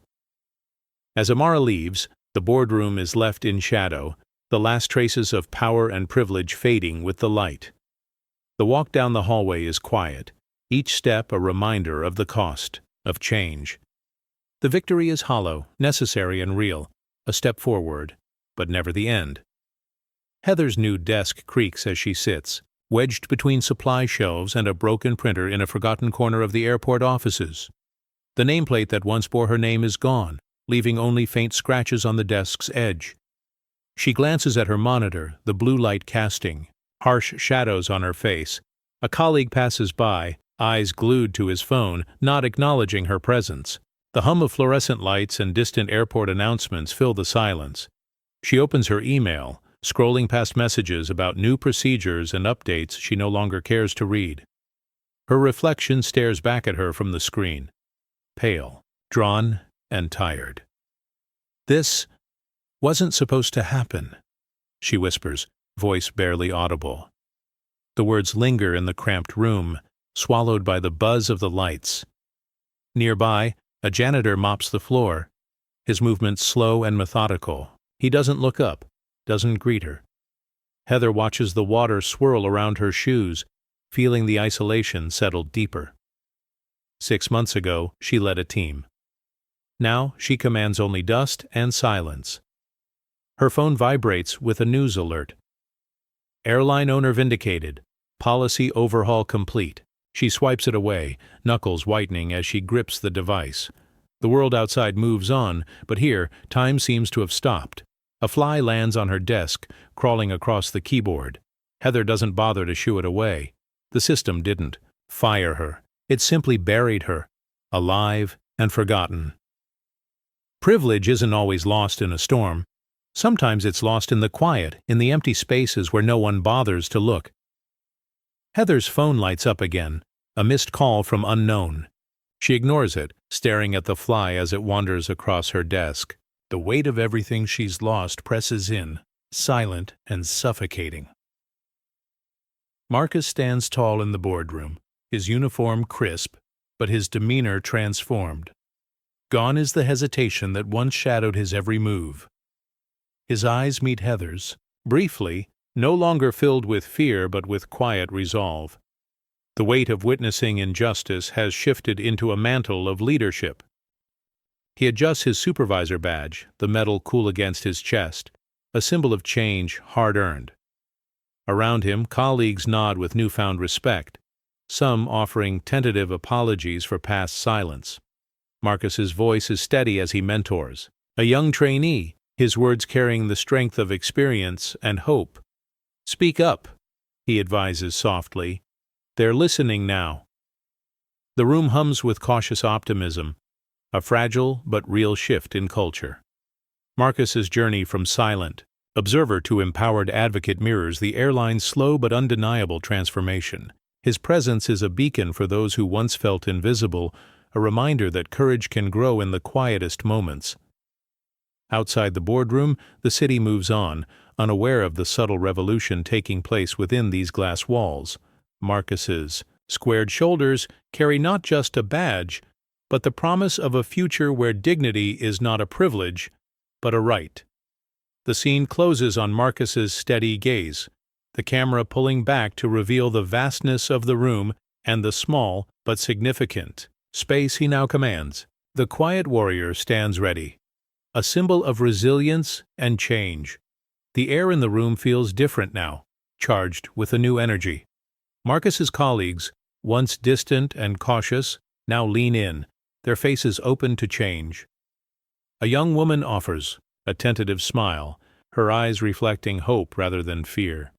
As Amara leaves, the boardroom is left in shadow, the last traces of power and privilege fading with the light. The walk down the hallway is quiet, each step a reminder of the cost of change. The victory is hollow, necessary and real, a step forward, but never the end. Heather's new desk creaks as she sits, wedged between supply shelves and a broken printer in a forgotten corner of the airport offices. The nameplate that once bore her name is gone, leaving only faint scratches on the desk's edge. She glances at her monitor, the blue light casting harsh shadows on her face. A colleague passes by, eyes glued to his phone, not acknowledging her presence. The hum of fluorescent lights and distant airport announcements fill the silence. She opens her email, scrolling past messages about new procedures and updates she no longer cares to read. Her reflection stares back at her from the screen, pale, drawn, and tired. "This wasn't supposed to happen," she whispers, voice barely audible. The words linger in the cramped room, swallowed by the buzz of the lights. Nearby, a janitor mops the floor, his movements slow and methodical. He doesn't look up, doesn't greet her. Heather watches the water swirl around her shoes, feeling the isolation settle deeper. 6 months ago, she led a team. Now, she commands only dust and silence. Her phone vibrates with a news alert. Airline owner vindicated. Policy overhaul complete. She swipes it away, knuckles whitening as she grips the device. The world outside moves on, but here, time seems to have stopped. A fly lands on her desk, crawling across the keyboard. Heather doesn't bother to shoo it away. The system didn't fire her. It simply buried her, alive and forgotten. Privilege isn't always lost in a storm. Sometimes it's lost in the quiet, in the empty spaces where no one bothers to look. Heather's phone lights up again, a missed call from unknown. She ignores it, staring at the fly as it wanders across her desk. The weight of everything she's lost presses in, silent and suffocating. Marcus stands tall in the boardroom, his uniform crisp, but his demeanor transformed. Gone is the hesitation that once shadowed his every move. His eyes meet Heather's, briefly, no longer filled with fear but with quiet resolve. The weight of witnessing injustice has shifted into a mantle of leadership. He adjusts his supervisor badge, the metal cool against his chest, a symbol of change hard-earned. Around him, colleagues nod with newfound respect, some offering tentative apologies for past silence. Marcus's voice is steady as he mentors. A young trainee, his words carrying the strength of experience and hope. "Speak up," he advises softly. "They're listening now." The room hums with cautious optimism, a fragile but real shift in culture. Marcus's journey from silent observer to empowered advocate mirrors the airline's slow but undeniable transformation. His presence is a beacon for those who once felt invisible, a reminder that courage can grow in the quietest moments. Outside the boardroom, the city moves on, unaware of the subtle revolution taking place within these glass walls. Marcus's squared shoulders carry not just a badge, but the promise of a future where dignity is not a privilege, but a right. The scene closes on Marcus's steady gaze, the camera pulling back to reveal the vastness of the room and the small but significant space he now commands. The quiet warrior stands ready, a symbol of resilience and change. The air in the room feels different now, charged with a new energy. Marcus's colleagues, once distant and cautious, now lean in, their faces open to change. A young woman offers, a tentative smile, her eyes reflecting hope rather than fear.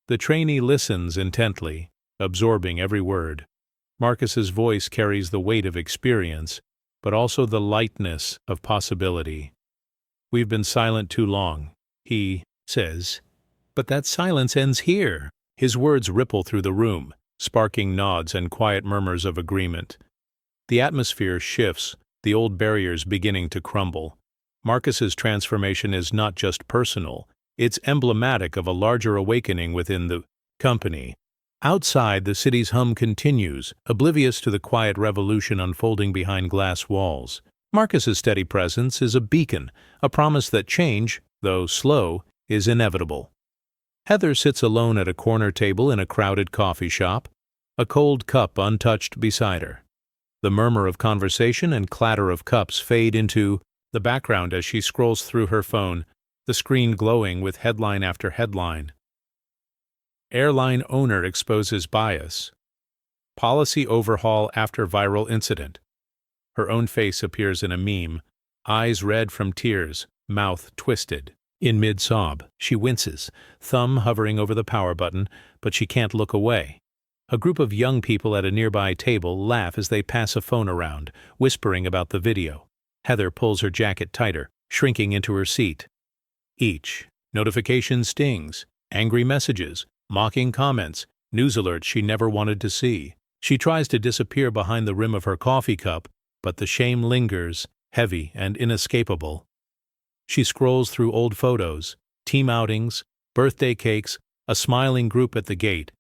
The trainee listens intently, absorbing every word. Marcus's voice carries the weight of experience, but also the lightness of possibility. "We've been silent too long," he says. "But that silence ends here." His words ripple through the room, sparking nods and quiet murmurs of agreement. The atmosphere shifts, the old barriers beginning to crumble. Marcus's transformation is not just personal, it's emblematic of a larger awakening within the company. Outside, the city's hum continues, oblivious to the quiet revolution unfolding behind glass walls. Marcus's steady presence is a beacon, a promise that change, though slow, is inevitable. Heather sits alone at a corner table in a crowded coffee shop, a cold cup untouched beside her. The murmur of conversation and clatter of cups fade into the background as she scrolls through her phone, the screen glowing with headline after headline. Airline owner exposes bias. Policy overhaul after viral incident. Her own face appears in a meme, eyes red from tears, mouth twisted. In mid-sob, she winces, thumb hovering over the power button, but she can't look away. A group of young people at a nearby table laugh as they pass a phone around, whispering about the video. Heather pulls her jacket tighter, shrinking into her seat. Each notification stings, angry messages, mocking comments, news alerts she never wanted to see. She tries to disappear behind the rim of her coffee cup, but the shame lingers, heavy and inescapable. She scrolls through old photos, team outings, birthday cakes, a smiling group at the gate.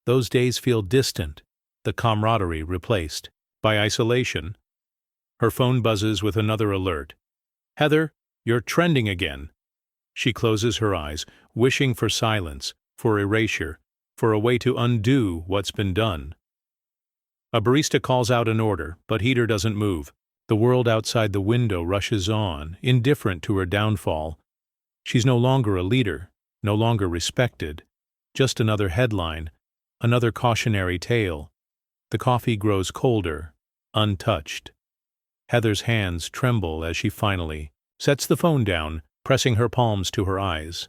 Those days feel distant, the camaraderie replaced by isolation, Her phone buzzes with another alert. "Heather, you're trending again." She closes her eyes, wishing for silence, for erasure, for a way to undo what's been done. A barista calls out an order, but Heater doesn't move. The world outside the window rushes on, indifferent to her downfall. She's no longer a leader, no longer respected. Just another headline, another cautionary tale. The coffee grows colder, untouched. Heather's hands tremble as she finally sets the phone down, pressing her palms to her eyes.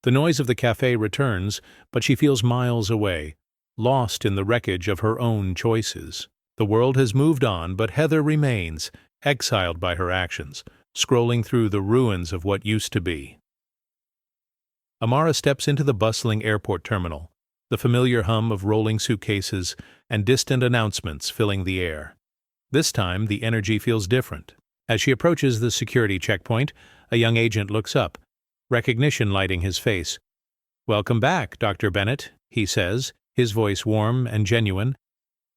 The noise of the cafe returns, but she feels miles away, lost in the wreckage of her own choices. The world has moved on, but Heather remains, exiled by her actions, scrolling through the ruins of what used to be. Amara steps into the bustling airport terminal, the familiar hum of rolling suitcases and distant announcements filling the air. This time, the energy feels different. As she approaches the security checkpoint, a young agent looks up, recognition lighting his face. "Welcome back, Dr. Bennett," he says, his voice warm and genuine.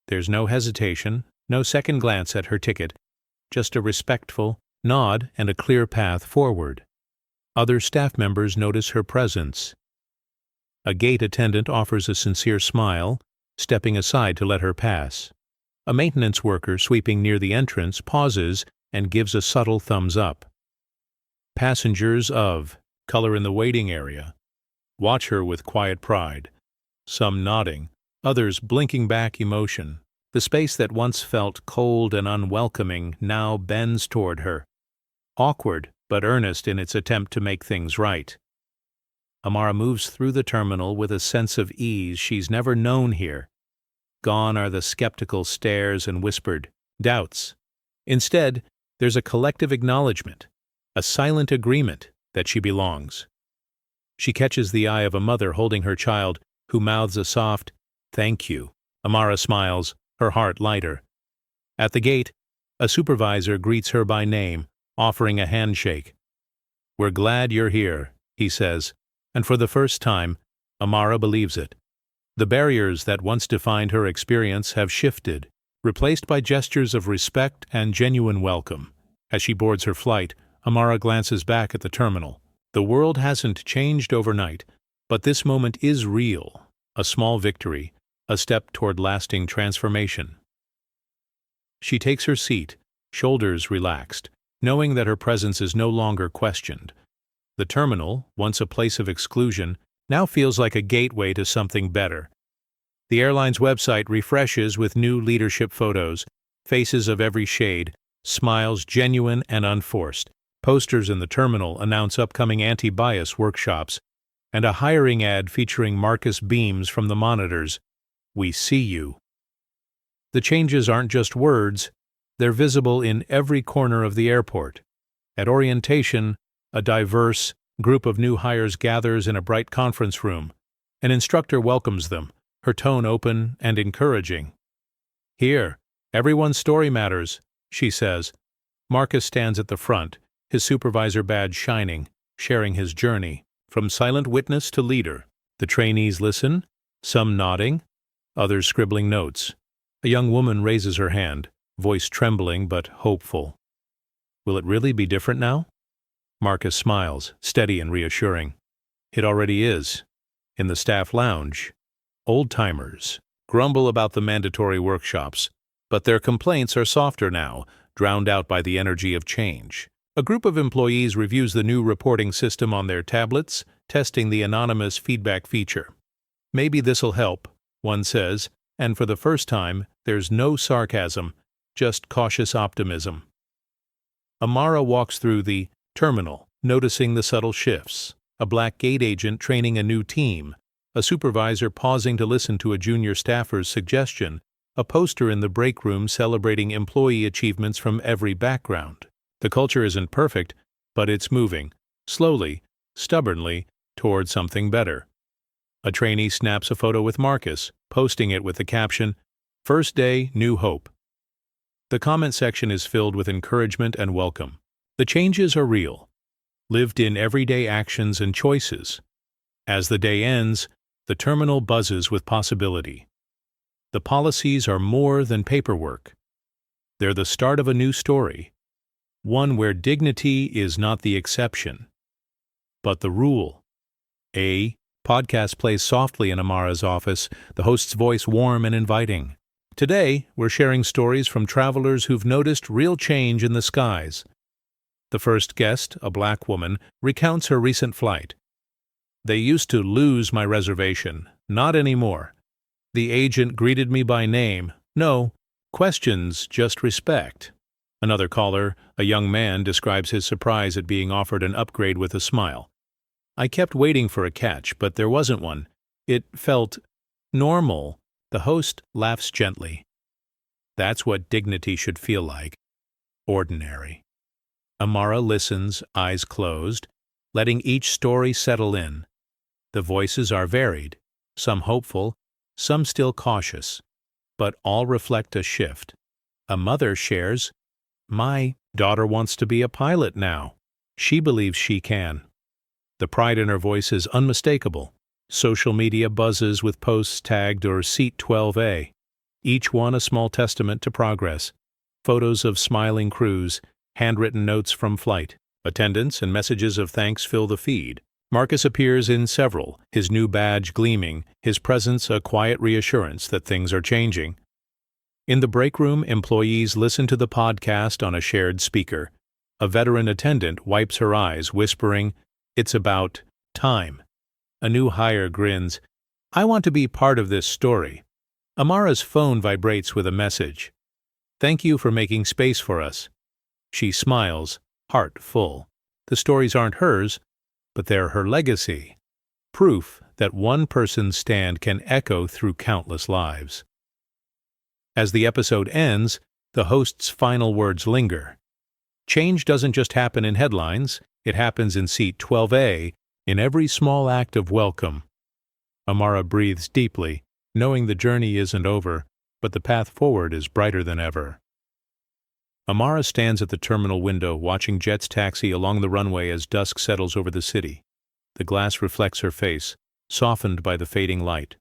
There's no hesitation, no second glance at her ticket, just a respectful nod and a clear path forward. Other staff members notice her presence. A gate attendant offers a sincere smile, stepping aside to let her pass. A maintenance worker sweeping near the entrance pauses and gives a subtle thumbs up. Passengers of color in the waiting area watch her with quiet pride, some nodding, others blinking back emotion. The space that once felt cold and unwelcoming now bends toward her, awkward but earnest in its attempt to make things right. Amara moves through the terminal with a sense of ease she's never known here. Gone are the skeptical stares and whispered doubts. Instead, there's a collective acknowledgement, a silent agreement that she belongs. She catches the eye of a mother holding her child, who mouths a soft, "Thank you." Amara smiles, her heart lighter. At the gate, a supervisor greets her by name, offering a handshake. "We're glad you're here," he says, and for the first time, Amara believes it. The barriers that once defined her experience have shifted, replaced by gestures of respect and genuine welcome. As she boards her flight, Amara glances back at the terminal. The world hasn't changed overnight, but this moment is real, a small victory, a step toward lasting transformation. She takes her seat, shoulders relaxed, knowing that her presence is no longer questioned. The terminal, once a place of exclusion, now feels like a gateway to something better. The airline's website refreshes with new leadership photos, faces of every shade, smiles genuine and unforced. Posters in the terminal announce upcoming anti-bias workshops, and a hiring ad featuring Marcus beams from the monitors. "We see you." The changes aren't just words, they're visible in every corner of the airport. At orientation, a diverse group of new hires gathers in a bright conference room. An instructor welcomes them, her tone open and encouraging. "Here, everyone's story matters," she says. Marcus stands at the front, his supervisor badge shining, sharing his journey, from silent witness to leader. The trainees listen, some nodding, others scribbling notes. A young woman raises her hand, voice trembling but hopeful. "Will it really be different now?" Marcus smiles, steady and reassuring. "It already is." In the staff lounge, old-timers grumble about the mandatory workshops, but their complaints are softer now, drowned out by the energy of change. A group of employees reviews the new reporting system on their tablets, testing the anonymous feedback feature. "Maybe this'll help," one says, and for the first time, there's no sarcasm, just cautious optimism. Amara walks through the terminal, noticing the subtle shifts. A black gate agent training a new team, a supervisor pausing to listen to a junior staffer's suggestion, a poster in the break room celebrating employee achievements from every background. The culture isn't perfect, but it's moving, slowly, stubbornly, toward something better. A trainee snaps a photo with Marcus, posting it with the caption, "First day, new hope." The comment section is filled with encouragement and welcome. The changes are real, lived in everyday actions and choices. As the day ends, the terminal buzzes with possibility. The policies are more than paperwork. They're the start of a new story, one where dignity is not the exception, but the rule. A podcast plays softly in Amara's office, the host's voice warm and inviting. Today, we're sharing stories from travelers who've noticed real change in the skies. The first guest, a black woman, recounts her recent flight. They used to lose my reservation. Not anymore. The agent greeted me by name. No questions, just respect. Another caller, a young man, describes his surprise at being offered an upgrade with a smile. I kept waiting for a catch, but there wasn't one. It felt normal. The host laughs gently. That's what dignity should feel like. Ordinary. Amara listens, eyes closed, letting each story settle in. The voices are varied, some hopeful, some still cautious, but all reflect a shift. A mother shares, "My daughter wants to be a pilot now. She believes she can." The pride in her voice is unmistakable. Social media buzzes with posts tagged or Seat 12A, each one a small testament to progress. Photos of smiling crews, handwritten notes from flight, attendants, and messages of thanks fill the feed. Marcus appears in several, his new badge gleaming, his presence a quiet reassurance that things are changing. In the break room, employees listen to the podcast on a shared speaker. A veteran attendant wipes her eyes, whispering, "It's about time." A new hire grins, "I want to be part of this story." Amara's phone vibrates with a message. "Thank you for making space for us." She smiles, heart full. The stories aren't hers, but they're her legacy. Proof that one person's stand can echo through countless lives. As the episode ends, the host's final words linger. Change doesn't just happen in headlines, it happens in Seat 12A, in every small act of welcome. Amara breathes deeply, knowing the journey isn't over, but the path forward is brighter than ever. Amara stands at the terminal window, watching jets taxi along the runway as dusk settles over the city. The glass reflects her face, softened by the fading light.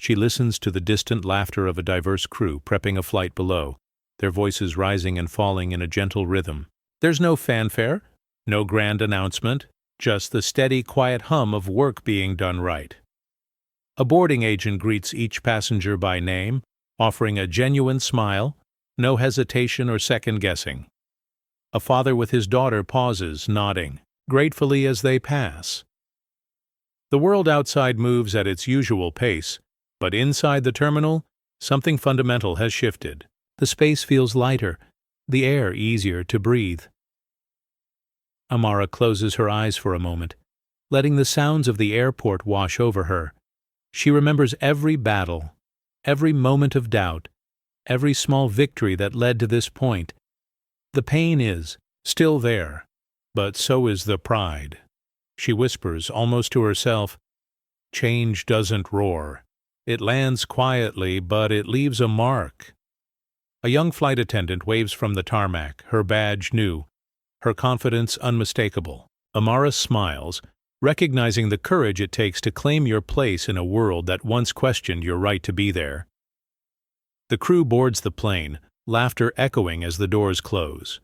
She listens to the distant laughter of a diverse crew prepping a flight below, their voices rising and falling in a gentle rhythm. There's no fanfare, no grand announcement, just the steady, quiet hum of work being done right. A boarding agent greets each passenger by name, offering a genuine smile, no hesitation or second-guessing. A father with his daughter pauses, nodding, gratefully as they pass. The world outside moves at its usual pace, but inside the terminal, something fundamental has shifted. The space feels lighter, the air easier to breathe. Amara closes her eyes for a moment, letting the sounds of the airport wash over her. She remembers every battle, every moment of doubt, every small victory that led to this point. The pain is still there, but so is the pride. She whispers, almost to herself, "Change doesn't roar. It lands quietly, but it leaves a mark." A young flight attendant waves from the tarmac, her badge new, her confidence unmistakable. Amara smiles, recognizing the courage it takes to claim your place in a world that once questioned your right to be there. The crew boards the plane, laughter echoing as the doors close.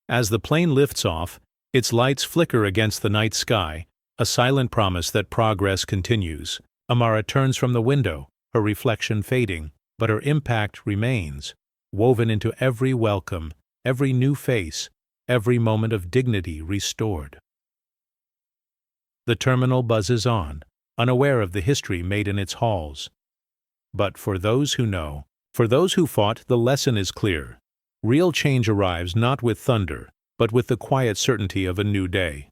As the plane lifts off, its lights flicker against the night sky, a silent promise that progress continues. Amara turns from the window, her reflection fading, but her impact remains, woven into every welcome, every new face, every moment of dignity restored. The terminal buzzes on, unaware of the history made in its halls. But for those who know, for those who fought, the lesson is clear. Real change arrives not with thunder, but with the quiet certainty of a new day.